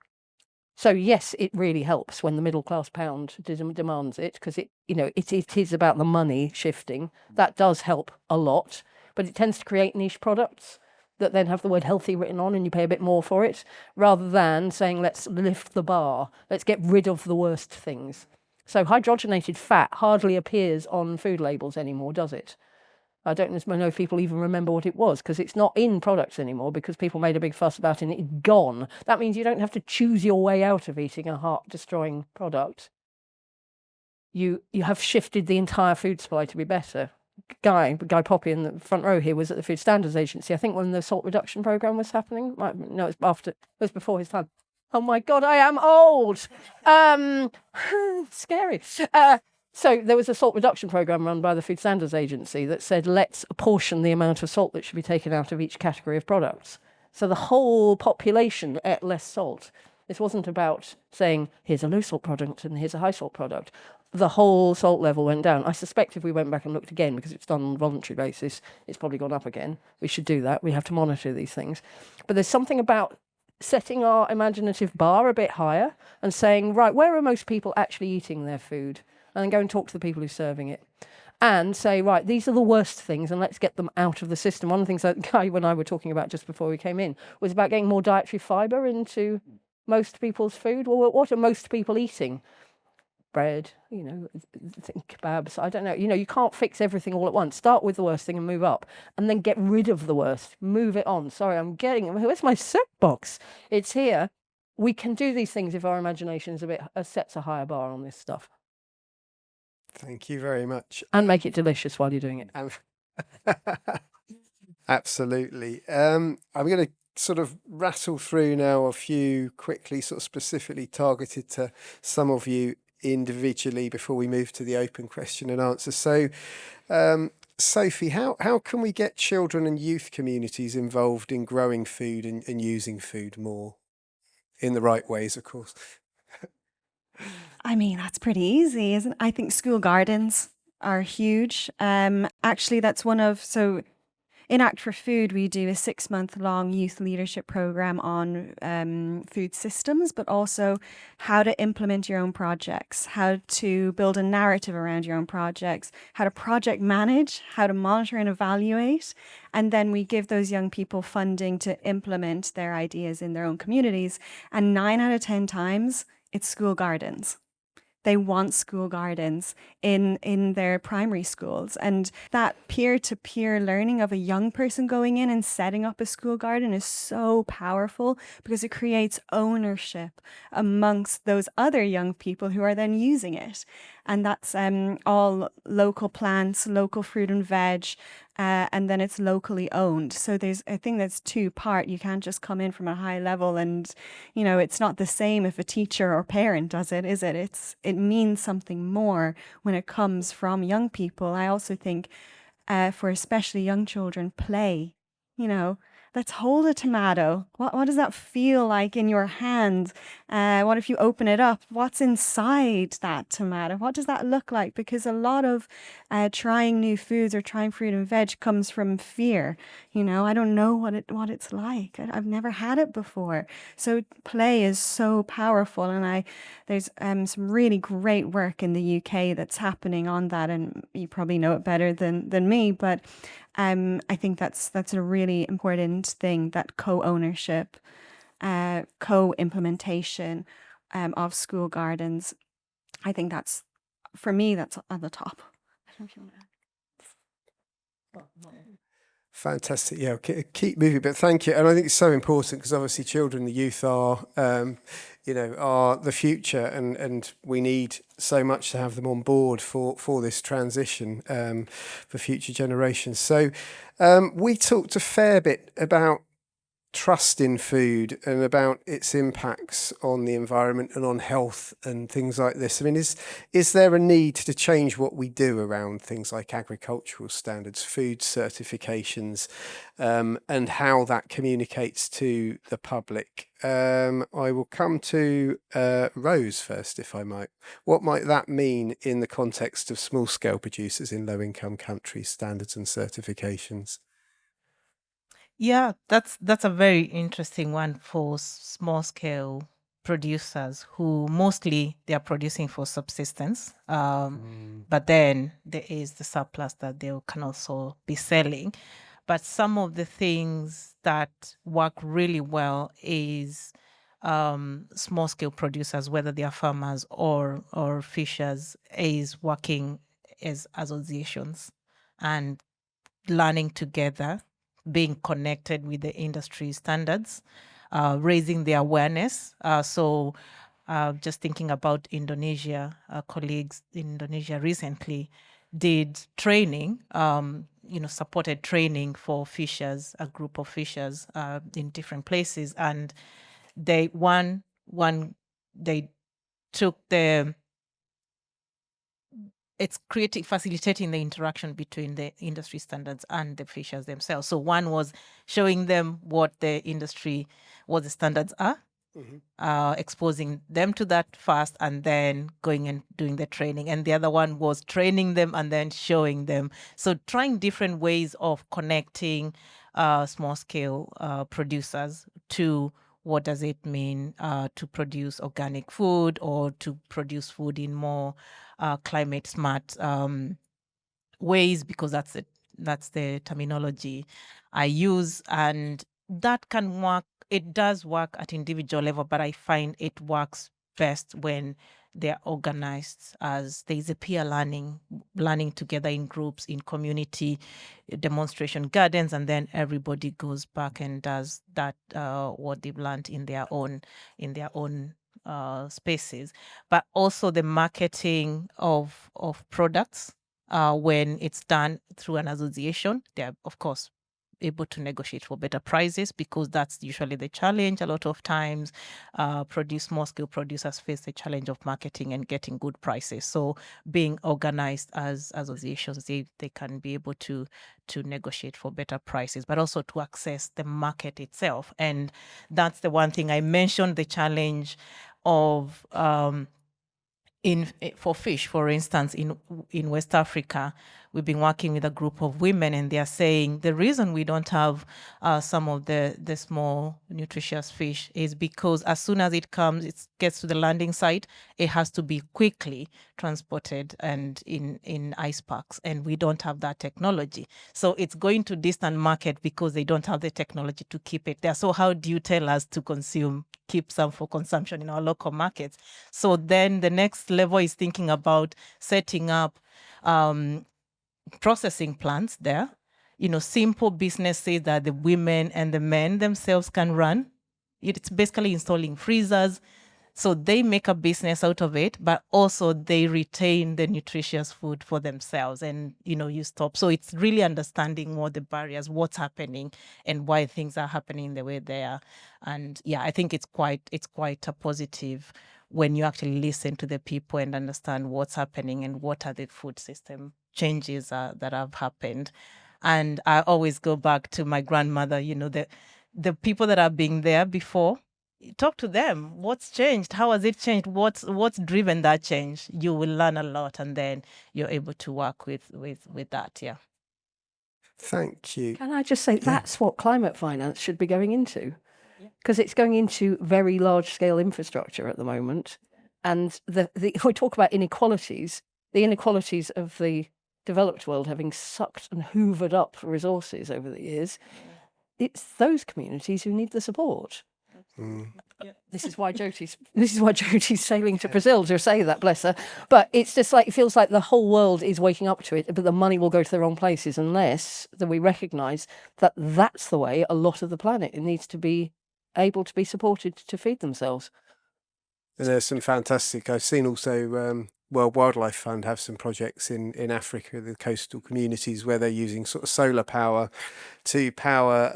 So yes, it really helps when the middle class pound demands it, because it is about the money shifting. That does help a lot, but it tends to create niche products that then have the word healthy written on and you pay a bit more for it, rather than saying, let's lift the bar, let's get rid of the worst things. So hydrogenated fat hardly appears on food labels anymore, does it? I don't know if people even remember what it was, because it's not in products anymore, because people made a big fuss about it and it's gone. That means you don't have to choose your way out of eating a heart-destroying product. You have shifted the entire food supply to be better. Guy Poppy in the front row here was at the Food Standards Agency, I think, when the salt reduction programme was happening. No, it was before his time. Oh my God, I am old. Scary. So there was a salt reduction programme run by the Food Standards Agency that said, let's apportion the amount of salt that should be taken out of each category of products. So the whole population ate less salt. This wasn't about saying, here's a low salt product and here's a high salt product. The whole salt level went down. I suspect if we went back and looked again, because it's done on a voluntary basis, it's probably gone up again. We should do that. We have to monitor these things. But there's something about setting our imaginative bar a bit higher and saying, right, where are most people actually eating their food? And then go and talk to the people who are serving it. And say, right, these are the worst things, and let's get them out of the system. One of the things that Guy and I were talking about just before we came in was about getting more dietary fibre into most people's food. Well, what are most people eating? Bread, kebabs, I don't know. You can't fix everything all at once. Start with the worst thing and move up, and then get rid of the worst. Move it on. Sorry, where's my soapbox? It's here. We can do these things if our imagination's sets a higher bar on this stuff. Thank you very much. And make it delicious while you're doing it. Absolutely. I'm going to sort of rattle through now a few quickly, sort of specifically targeted to some of you individually before we move to the open question and answer. So, Sophie, how can we get children and youth communities involved in growing food and using food more in the right ways, of course? I mean, that's pretty easy, isn't it? I think school gardens are huge. Actually, that's so in Act for Food, we do a 6-month-long youth leadership program on food systems, but also how to implement your own projects, how to build a narrative around your own projects, how to project manage, how to monitor and evaluate. And then we give those young people funding to implement their ideas in their own communities. And 9 out of 10 times, it's school gardens. They want school gardens in their primary schools. And that peer-to-peer learning of a young person going in and setting up a school garden is so powerful because it creates ownership amongst those other young people who are then using it. And that's all local plants, local fruit and veg, and then it's locally owned. So I think that's 2-part. You can't just come in from a high level and, it's not the same if a teacher or parent does it, is it? It means something more when it comes from young people. I also think for especially young children, play, let's hold a tomato. What does that feel like in your hand? What if you open it up? What's inside that tomato? What does that look like? Because a lot of trying new foods or trying fruit and veg comes from fear. I don't know what it's like. I've never had it before. So play is so powerful, and there's some really great work in the UK that's happening on that, and you probably know it better than me, but I think that's a really important thing, that co-ownership, co-implementation of school gardens. I think that's, for me, that's at the top. I don't know if you want to add. Fantastic. Yeah, keep moving, but thank you. And I think it's so important because obviously children and the youth are, are the future, and we need so much to have them on board for this transition for future generations. So we talked a fair bit about trust in food and about its impacts on the environment and on health and things like this. I mean, is there a need to change what we do around things like agricultural standards, food certifications, and how that communicates to the public? I will come to Rose first, if I might. What might that mean in the context of small-scale producers in low-income countries, standards and certifications? Yeah, that's a very interesting one for small scale producers who mostly they are producing for subsistence. But then there is the surplus that they can also be selling. But some of the things that work really well is small scale producers, whether they are farmers or fishers, is working as associations and learning together, being connected with the industry standards, raising the awareness. So just thinking about Indonesia, colleagues in Indonesia recently did training, supported training for fishers, a group of fishers in different places. And they took it's facilitating the interaction between the industry standards and the fishers themselves. So one was showing them what the standards are, exposing them to that first, and then going and doing the training. And the other one was training them and then showing them. So trying different ways of connecting small-scale producers to what does it mean to produce organic food or to produce food in more climate smart ways, because that's the terminology I use. And that can work. It does work at individual level, but I find it works best when they're organized, as there's a peer learning together in groups, in community demonstration gardens, and then everybody goes back and does that what they've learned in their own spaces. But also the marketing of products, when it's done through an association, they're of course able to negotiate for better prices, because that's usually the challenge. A lot of times, small scale producers face the challenge of marketing and getting good prices. So being organized as associations, they can be able to negotiate for better prices, but also to access the market itself. And that's the one thing I mentioned, the challenge of for fish, for instance, in West Africa, we've been working with a group of women, and they are saying the reason we don't have some of the small nutritious fish is because as soon as it gets to the landing site, it has to be quickly transported and in ice packs, and we don't have that technology. So it's going to distant market because they don't have the technology to keep it there. So how do you tell us to keep some for consumption in our local markets? So then the next level is thinking about setting up processing plants there, simple businesses that the women and the men themselves can run. It's basically installing freezers. So they make a business out of it, but also they retain the nutritious food for themselves, and you stop. So it's really understanding what the barriers, what's happening, and why things are happening the way they are. And yeah, I think it's quite a positive when you actually listen to the people and understand what's happening and what are the food system changes that have happened. And I always go back to my grandmother, the people that have been there before. Talk to them. What's changed? How has it changed? What's driven that change? You will learn a lot, and then you're able to work with that. Yeah. Thank you. Can I just say that's what climate finance should be going into? Because it's going into very large scale infrastructure at the moment. And we talk about inequalities, the inequalities of the developed world having sucked and hoovered up resources over the years. It's those communities who need the support. This is why Jyoti's sailing to Brazil to say that, bless her. But it's just like, it feels like the whole world is waking up to it, but the money will go to the wrong places unless that we recognise that that's the way a lot of the planet needs to be able to be supported to feed themselves. And there's some fantastic, I've seen also World Wildlife Fund have some projects in Africa, the coastal communities, where they're using sort of solar power to power,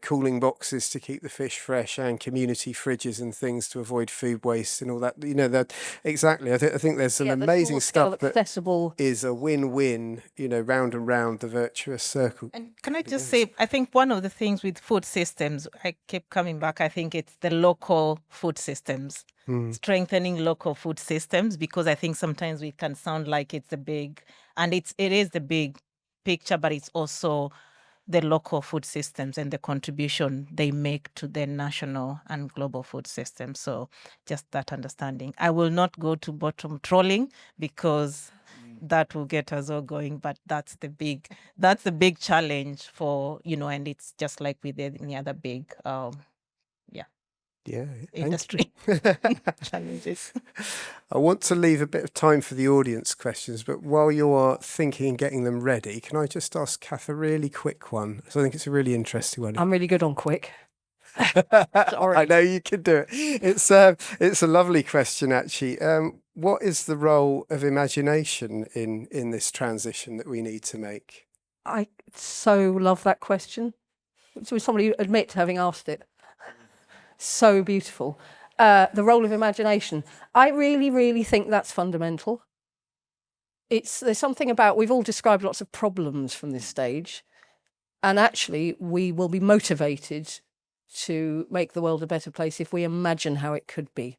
cooling boxes to keep the fish fresh, and community fridges and things to avoid food waste and all that. That exactly. I think there's some amazing stuff that is a win-win. Round and round the virtuous circle. And can I just say, I think one of the things with food systems, I keep coming back. I think it's the local food systems. Strengthening local food systems, because I think sometimes we can sound like it's the big, and it is the big picture, but it's also the local food systems and the contribution they make to the national and global food system. So just that understanding. I will not go to bottom trawling because that will get us all going, but that's the big challenge for, and it's just like with any other big industry challenges. I want to leave a bit of time for the audience questions, but while you are thinking and getting them ready, can I just ask Kath a really quick one? So I think it's a really interesting one. I'm really good on quick. I know you can do it. It's a lovely question, actually. What is the role of imagination in this transition that we need to make? I so love that question. So somebody admit having asked it. So beautiful. The role of imagination. I really, really think that's fundamental. There's something about, we've all described lots of problems from this stage, and actually we will be motivated to make the world a better place if we imagine how it could be.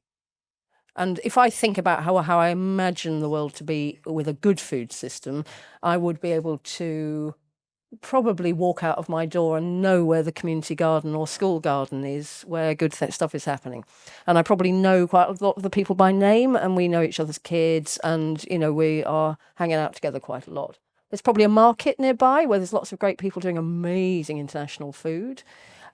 And if I think about how I imagine the world to be with a good food system, I would be able to probably walk out of my door and know where the community garden or school garden is, where good stuff is happening. And I probably know quite a lot of the people by name, and we know each other's kids, and, you know, we are hanging out together quite a lot. There's probably a market nearby where there's lots of great people doing amazing international food.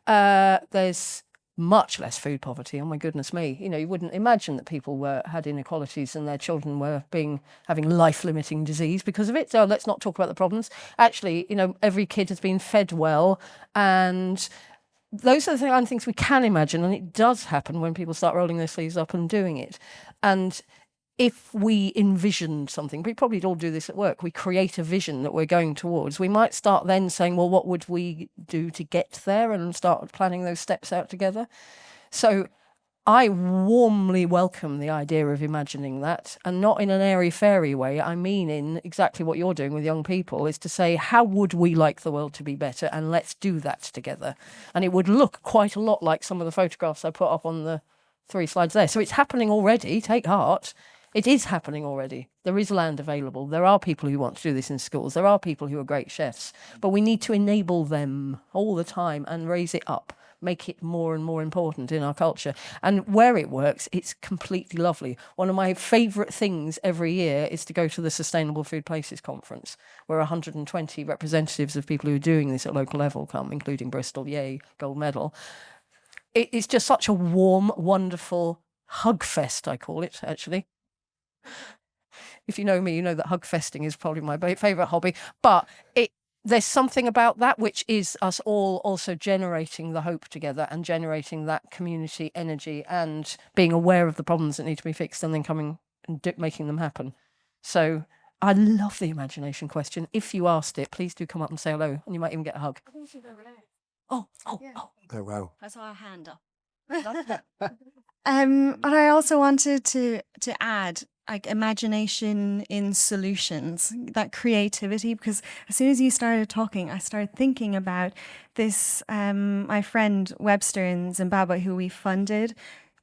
There's much less food poverty. Oh my goodness me! You know, you wouldn't imagine that people had inequalities and their children were having life-limiting disease because of it. So let's not talk about the problems. Actually, you know, every kid has been fed well, and those are the kind of things we can imagine, and it does happen when people start rolling their sleeves up and doing it. And if we envision something, we probably all do this at work, we create a vision that we're going towards, we might start then saying, well, what would we do to get there, and start planning those steps out together. So I warmly welcome the idea of imagining that, and not in an airy-fairy way. I mean in exactly what you're doing with young people, is to say, how would we like the world to be better, and let's do that together. And it would look quite a lot like some of the photographs I put up on the 3 slides there. So it's happening already, take heart. It is happening already. There is land available. There are people who want to do this in schools. There are people who are great chefs. But we need to enable them all the time and raise it up, make it more and more important in our culture. And where it works, it's completely lovely. One of my favourite things every year is to go to the Sustainable Food Places Conference, where 120 representatives of people who are doing this at local level come, including Bristol, yay, gold medal. It's just such a warm, wonderful hug fest, I call it, actually. If you know me, you know that hug festing is probably my favourite hobby. But there's something about that which is us all also generating the hope together and generating that community energy and being aware of the problems that need to be fixed and then coming and making them happen. So I love the imagination question. If you asked it, please do come up and say hello, and you might even get a hug. Oh, wow. I saw a hand up. But I also wanted to add, like, imagination in solutions, that creativity, because as soon as you started talking, I started thinking about this, my friend Webster in Zimbabwe, who we funded,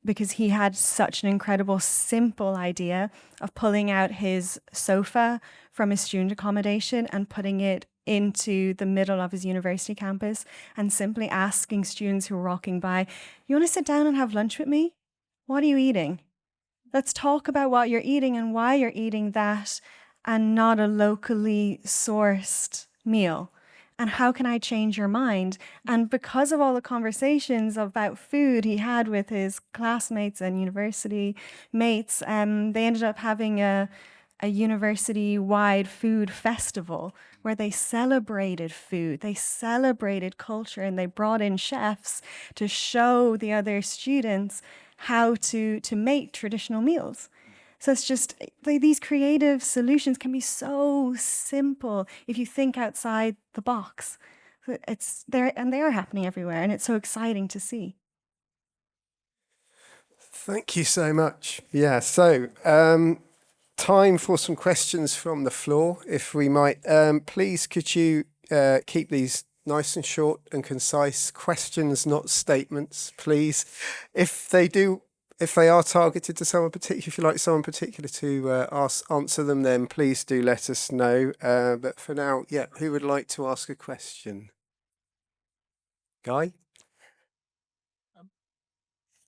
because he had such an incredible, simple idea of pulling out his sofa from his student accommodation and putting it into the middle of his university campus and simply asking students who were walking by, you want to sit down and have lunch with me? What are you eating? Let's talk about what you're eating and why you're eating that, and not a locally sourced meal. And how can I change your mind? And because of all the conversations about food he had with his classmates and university mates, they ended up having a university-wide food festival where they celebrated food, they celebrated culture, and they brought in chefs to show the other students how to make traditional meals. So it's just, these creative solutions can be so simple if you think outside the box. It's there, and they are happening everywhere, and it's so exciting to see. Thank you so much. Yeah, so time for some questions from the floor, if we might. Please, could you keep these nice and short and concise questions, not statements, please. If they are targeted to someone particular, if you like someone particular to answer them, then please do let us know. But for now, yeah, who would like to ask a question? Guy?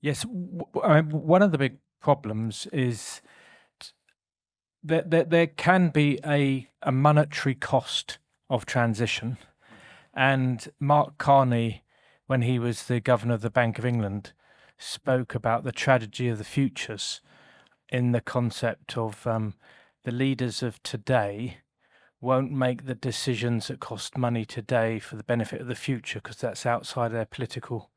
Yes, one of the big problems is that there can be a monetary cost of transition. And Mark Carney, when he was the governor of the Bank of England, spoke about the tragedy of the futures in the concept of the leaders of today won't make the decisions that cost money today for the benefit of the future, because that's outside their political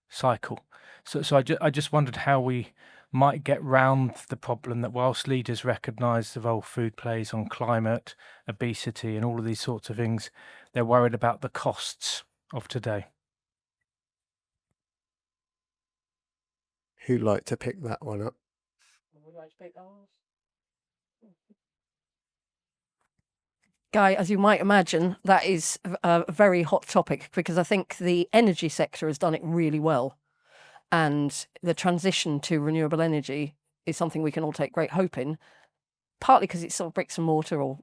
cycle. So I just wondered how we might get round the problem that whilst leaders recognise the role food plays on climate, obesity and all of these sorts of things, they're worried about the costs of today. Who'd like to pick that one up? Guy, as you might imagine, that is a very hot topic, because I think the energy sector has done it really well. And the transition to renewable energy is something we can all take great hope in. partly because it's sort of bricks and mortar or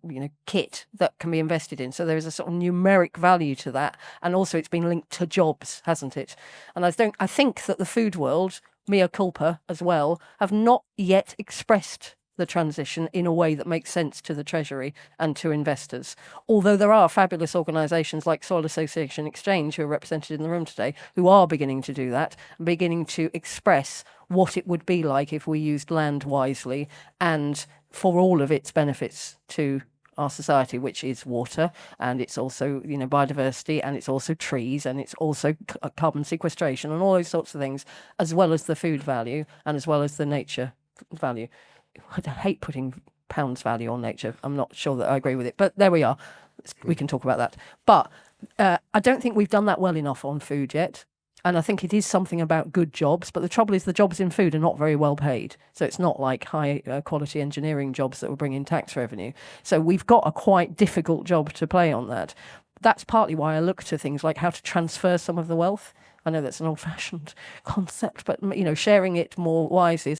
kit that can be invested in. So there is a sort of numeric value to that, and also it's been linked to jobs, hasn't it? And I think that the food world, mea culpa as well, have not yet expressed the transition in a way that makes sense to the Treasury and to investors. Although there are fabulous organisations like Soil Association Exchange, who are represented in the room today, who are beginning to do that, and beginning to express what it would be like if we used land wisely and for all of its benefits to our society, which is water, and it's also biodiversity, and it's also trees, and it's also carbon sequestration, and all those sorts of things, as well as the food value and as well as the nature value. I hate putting pounds value on nature. I'm not sure that I agree with it, but there we are. We can talk about that. But I don't think we've done that well enough on food yet. And I think it is something about good jobs. But the trouble is the jobs in food are not very well paid. So it's not like high quality engineering jobs that will bring in tax revenue. So we've got a quite difficult job to play on that. That's partly why I look to things like how to transfer some of the wealth. I know that's an old-fashioned concept, but sharing it more wisely.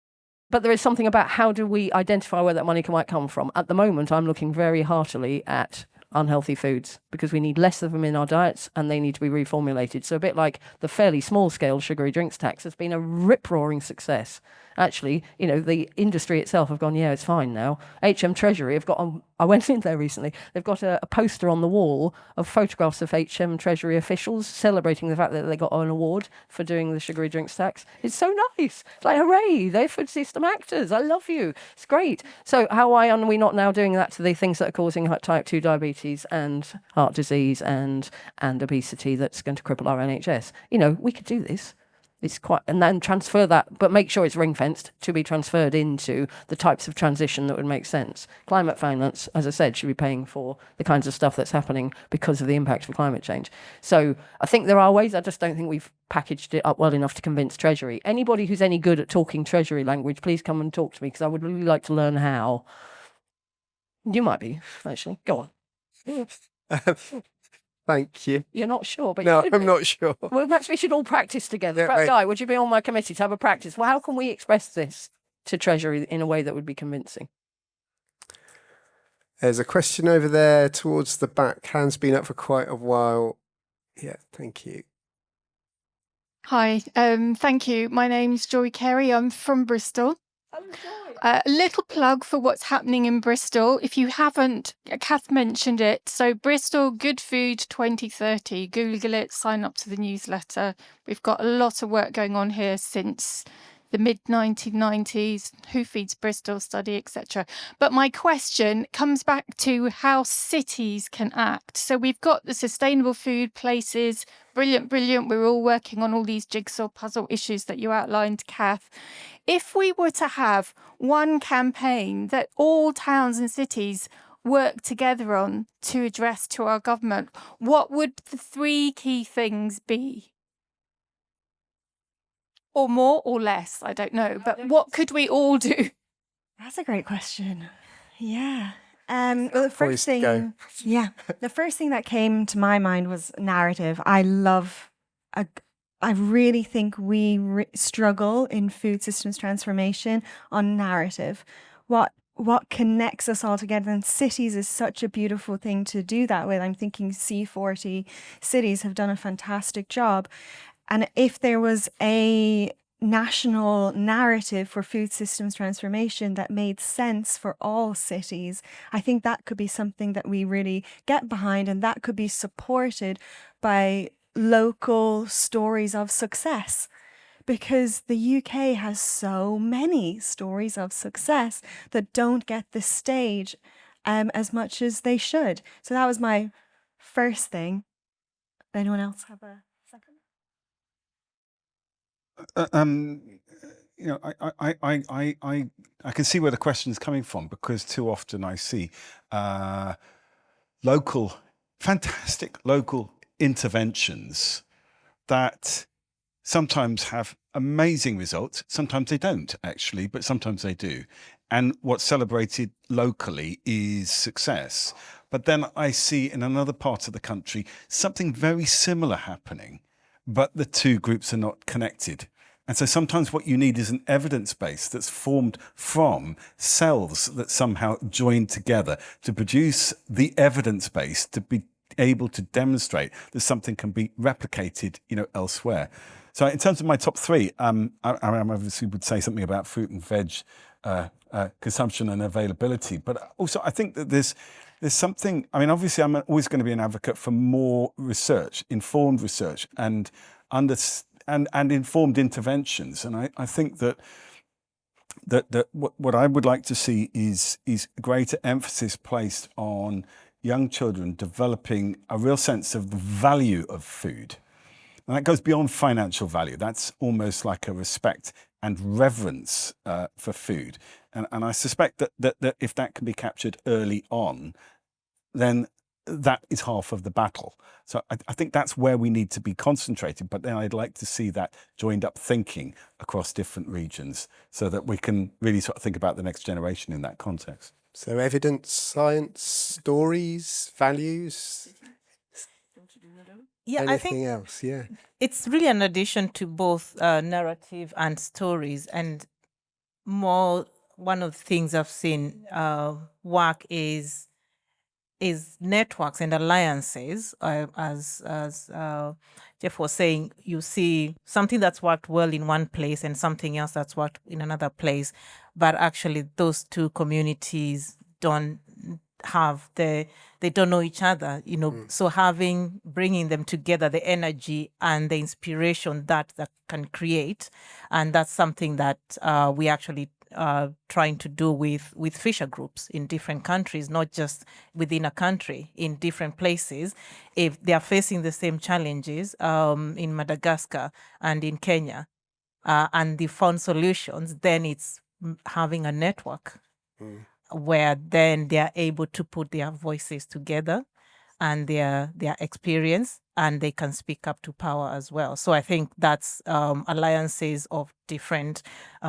But there is something about how do we identify where that money might come from. At the moment, I'm looking very heartily at unhealthy foods because we need less of them in our diets and they need to be reformulated. So a bit like the fairly small-scale sugary drinks tax has been a rip-roaring success. Actually, the industry itself have gone, yeah, it's fine now. HM Treasury have got, I went in there recently, they've got a poster on the wall of photographs of HM Treasury officials celebrating the fact that they got an award for doing the sugary drinks tax. It's so nice. It's like, hooray, they're food system actors. I love you. It's great. So why are we not now doing that to the things that are causing type 2 diabetes and heart disease and obesity that's going to cripple our NHS? We could do this. It's and then transfer that, but make sure it's ring-fenced to be transferred into the types of transition that would make sense. Climate finance, as I said, should be paying for the kinds of stuff that's happening because of the impact of climate change. So I think there are ways. I just don't think we've packaged it up well enough to convince Treasury. Anybody who's any good at talking Treasury language, please come and talk to me because I would really like to learn how. You might be, actually. Go on. Thank you. You're not sure, but No, you should I'm be. not sure. Well, perhaps we should all practice together. Yeah, Perhaps, right. Guy, would you be on my committee to have a practice? Well, how can we express this to Treasury in a way that would be convincing? There's a question over there towards the back. Hand's been up for quite a while. Yeah, thank you. Hi, thank you. My name's Joy Carey. I'm from Bristol. A little plug for what's happening in Bristol. If you haven't, Kath mentioned it. So Bristol Good Food 2030. Google it, sign up to the newsletter. We've got a lot of work going on here since the mid-1990s, Who Feeds Bristol study, etc. But my question comes back to how cities can act. So we've got the sustainable food places. Brilliant, brilliant. We're all working on all these jigsaw puzzle issues that you outlined, Kath. If we were to have one campaign that all towns and cities work together on to address to our government, what would the 3 key things be? Or more or less, I don't know. But what could we all do? That's a great question. Yeah. Well, the first Poised to go. thing, the first thing that came to my mind was narrative. I really think we struggle in food systems transformation on narrative. What connects us all together, and cities is such a beautiful thing to do that with. I'm thinking C40 cities have done a fantastic job. And if there was a national narrative for food systems transformation that made sense for all cities, I think that could be something that we really get behind, and that could be supported by local stories of success. Because the UK has so many stories of success that don't get the stage as much as they should. So that was my first thing. Anyone else have a second? I can see where the question is coming from, because too often I see fantastic local interventions that sometimes have amazing results. Sometimes they don't, actually, but sometimes they do. And what's celebrated locally is success. But then I see in another part of the country something very similar happening, but the two groups are not connected. And so sometimes what you need is an evidence base that's formed from cells that somehow join together to produce the evidence base to be able to demonstrate that something can be replicated, elsewhere. So in terms of my top three, I obviously would say something about fruit and veg consumption and availability, but also I think that there's something. I mean, obviously, I'm always going to be an advocate for more research, informed research, and informed interventions. And I think that what I would like to see is greater emphasis placed on young children developing a real sense of the value of food. And that goes beyond financial value. That's almost like a respect and reverence for food. And I suspect that if that can be captured early on, then that is half of the battle. So I think that's where we need to be concentrated. But then I'd like to see that joined up thinking across different regions so that we can really sort of think about the next generation in that context. So evidence, science, stories, values. Yeah, Anything I think else? Yeah. it's really an addition to both narrative and stories. And more, one of the things I've seen work is networks and alliances. As Jeff was saying, you see something that's worked well in one place and something else that's worked in another place, but actually those two communities don't they don't know each other, So bringing them together, the energy and the inspiration that can create, and that's something that we actually trying to do with fisher groups in different countries, not just within a country, in different places. If they are facing the same challenges in Madagascar and in Kenya, and they found solutions, then it's having a network where then they are able to put their voices together and their experience, and they can speak up to power as well. So I think that's alliances of different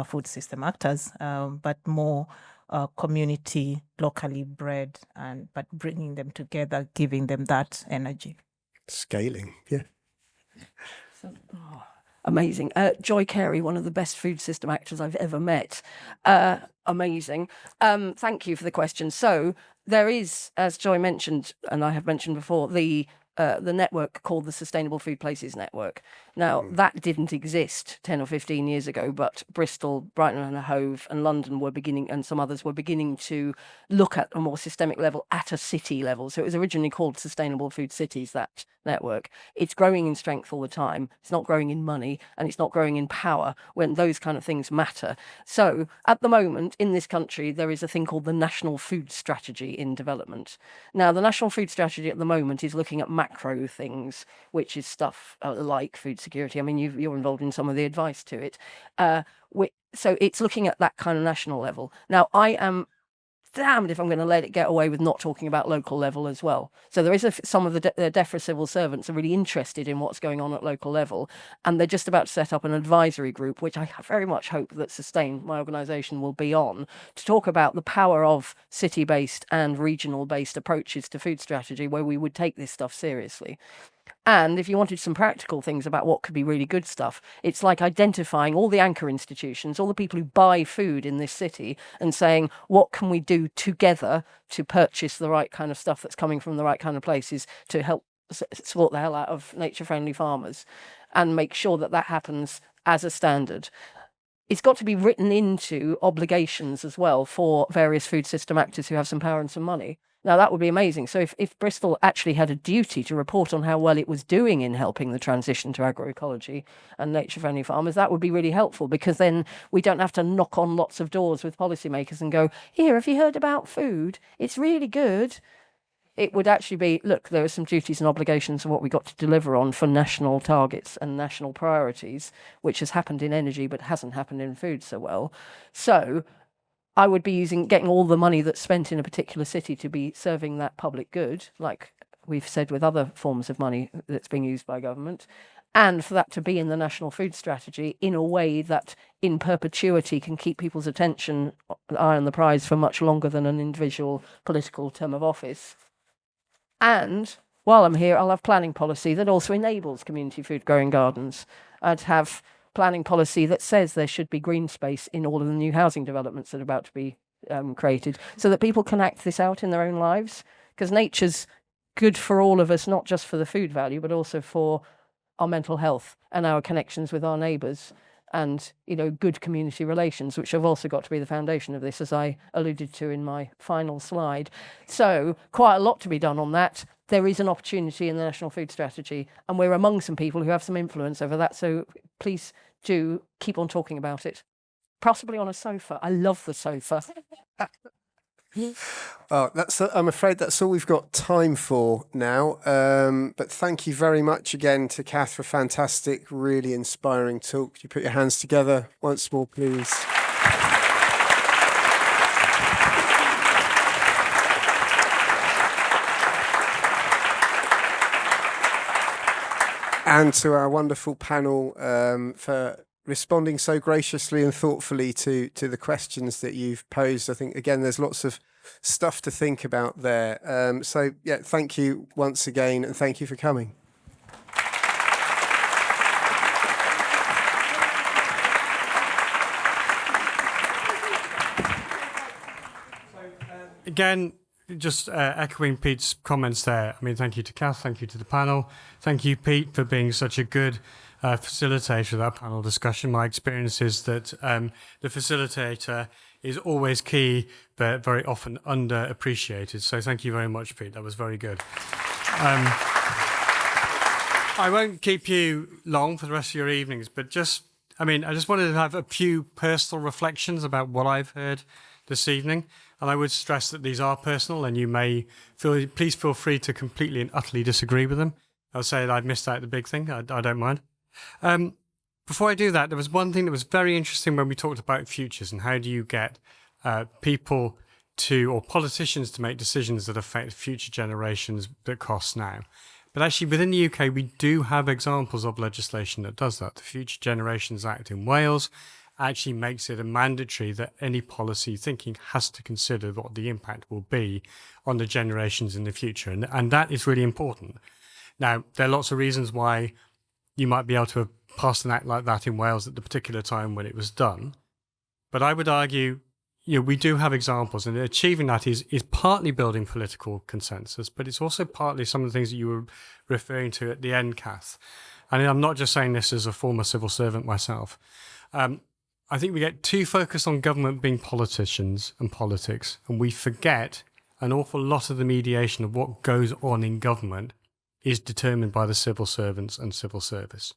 food system actors, but more community, locally bred, but bringing them together, giving them that energy. Scaling, yeah. Amazing. Joy Carey, one of the best food system actors I've ever met. Amazing. Thank you for the question. So there is, as Joy mentioned, and I have mentioned before, the network called the Sustainable Food Places Network. Now, that didn't exist 10 or 15 years ago, but Bristol, Brighton and Hove and London were beginning, and some others were beginning to look at a more systemic level at a city level. So it was originally called Sustainable Food Cities, that network. It's growing in strength all the time. It's not growing in money and it's not growing in power when those kind of things matter. So at the moment in this country, there is a thing called the National Food Strategy in development. Now, the National Food Strategy at the moment is looking at macro things, which is stuff like food security. I mean, you're involved in some of the advice to it. So it's looking at that kind of national level. Now, I am damned if I'm going to let it get away with not talking about local level as well. So there is some of the DEFRA civil servants are really interested in what's going on at local level, and they're just about to set up an advisory group, which I very much hope that Sustain, my organisation, will be on, to talk about the power of city-based and regional-based approaches to food strategy, where we would take this stuff seriously. And if you wanted some practical things about what could be really good stuff, it's like identifying all the anchor institutions, all the people who buy food in this city, and saying, what can we do together to purchase the right kind of stuff that's coming from the right kind of places to help support the hell out of nature-friendly farmers and make sure that that happens as a standard. It's got to be written into obligations as well for various food system actors who have some power and some money. Now, that would be amazing. So if Bristol actually had a duty to report on how well it was doing in helping the transition to agroecology and nature-friendly farmers, that would be really helpful, because then we don't have to knock on lots of doors with policymakers and go, here, have you heard about food? It's really good. It would actually be, look, there are some duties and obligations of what we got to deliver on for national targets and national priorities, which has happened in energy but hasn't happened in food so well. So I would be getting all the money that's spent in a particular city to be serving that public good, like we've said with other forms of money that's being used by government, and for that to be in the National Food Strategy in a way that in perpetuity can keep people's attention, eye on the prize, for much longer than an individual political term of office. And while I'm here, I'll have planning policy that also enables community food growing gardens. I'd have planning policy that says there should be green space in all of the new housing developments that are about to be created, so that people can act this out in their own lives. Because nature's good for all of us, not just for the food value, but also for our mental health and our connections with our neighbours, and good community relations, which have also got to be the foundation of this, as I alluded to in my final slide. So quite a lot to be done on that. There is an opportunity in the National Food Strategy, and we're among some people who have some influence over that. So please do keep on talking about it, possibly on a sofa. I love the sofa. Oh, I'm afraid that's all we've got time for now. But thank you very much again to Kath for a fantastic, really inspiring talk. Could you put your hands together once more, please? And to our wonderful panel for responding so graciously and thoughtfully to the questions that you've posed. I think, again, there's lots of stuff to think about there. So, yeah, thank you once again, and thank you for coming. Again, just echoing Pete's comments there. I mean, thank you to Kath, thank you to the panel. Thank you, Pete, for being such a good facilitator of that panel discussion. My experience is that the facilitator is always key, but very often underappreciated. So thank you very much, Pete. That was very good. I won't keep you long for the rest of your evenings, but I just wanted to have a few personal reflections about what I've heard this evening. And I would stress that these are personal, and you may please feel free to completely and utterly disagree with them. I'll say that I've missed out the big thing. I don't mind. Before I do that, there was one thing that was very interesting when we talked about futures and how do you get people or politicians to make decisions that affect future generations that cost now. But actually, within the UK, we do have examples of legislation that does that. The Future Generations Act in Wales actually makes it a mandatory that any policy thinking has to consider what the impact will be on the generations in the future. And that is really important. Now, there are lots of reasons why you might be able to have passed an act like that in Wales at the particular time when it was done. But I would argue, we do have examples, and achieving that is partly building political consensus, but it's also partly some of the things that you were referring to at the end, Kath. And I'm not just saying this as a former civil servant myself. I think we get too focused on government being politicians and politics, and we forget an awful lot of the mediation of what goes on in government is determined by the civil servants and civil service.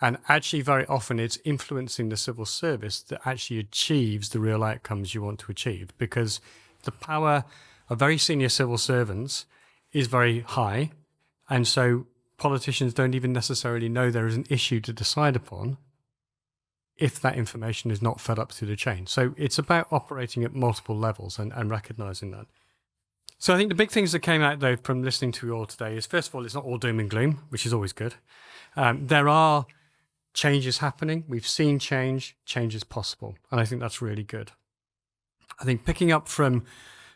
And actually, very often, it's influencing the civil service that actually achieves the real outcomes you want to achieve, because the power of very senior civil servants is very high, and so politicians don't even necessarily know there is an issue to decide upon if that information is not fed up through the chain. So it's about operating at multiple levels and recognizing that. So I think the big things that came out, though, from listening to you all today is, first of all, it's not all doom and gloom, which is always good. There are changes happening. We've seen change. Change is possible. And I think that's really good. I think picking up from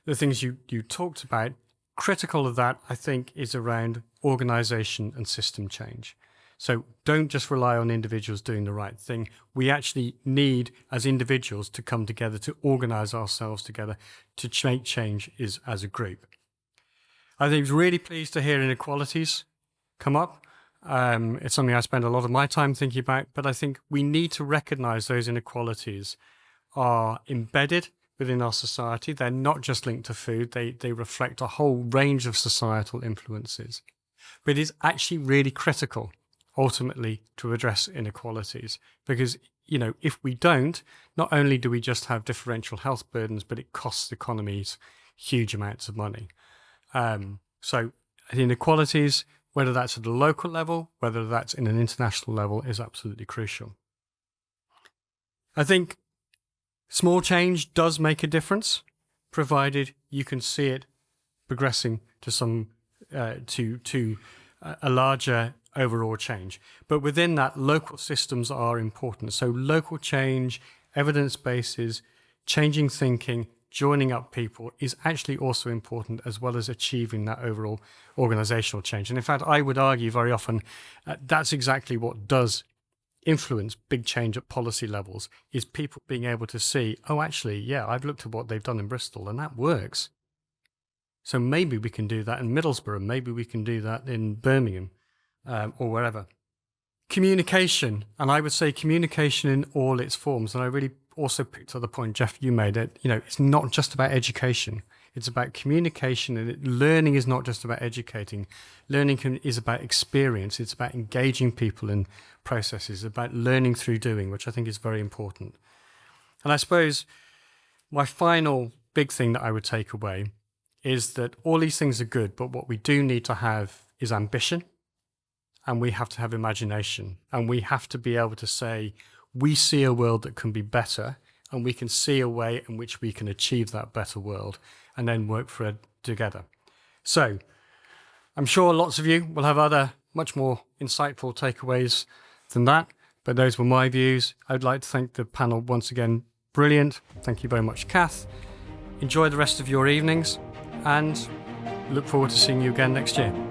the things you talked about, critical of that, I think, is around organization and system change. So don't just rely on individuals doing the right thing. We actually need, as individuals, to come together, to organize ourselves together, to make change as a group. I think I was really pleased to hear inequalities come up. It's something I spend a lot of my time thinking about, but I think we need to recognize those inequalities are embedded within our society. They're not just linked to food. They reflect a whole range of societal influences. But it's actually really critical ultimately to address inequalities, because if we don't, not only do we just have differential health burdens, but it costs economies huge amounts of money. So the inequalities, whether that's at a local level, whether that's in an international level, is absolutely crucial. I think small change does make a difference, provided you can see it progressing to some to a larger overall change. But within that, local systems are important. So local change, evidence bases, changing thinking, joining up people is actually also important, as well as achieving that overall organizational change. And in fact, I would argue very often that's exactly what does influence big change at policy levels is people being able to see, oh, actually, yeah, I've looked at what they've done in Bristol and that works. So maybe we can do that in Middlesbrough, maybe we can do that in Birmingham or wherever. Communication, and I would say communication in all its forms. And I really also picked up the point, Jeff, you made it. It's not just about education. It's about communication, and learning is not just about educating. Learning is about experience. It's about engaging people in processes, about learning through doing, which I think is very important. And I suppose my final big thing that I would take away is that all these things are good, but what we do need to have is ambition, and we have to have imagination, and we have to be able to say, we see a world that can be better, and we can see a way in which we can achieve that better world and then work for it together. So I'm sure lots of you will have other much more insightful takeaways than that, but those were my views. I'd like to thank the panel once again. Brilliant. Thank you very much, Kath. Enjoy the rest of your evenings and look forward to seeing you again next year.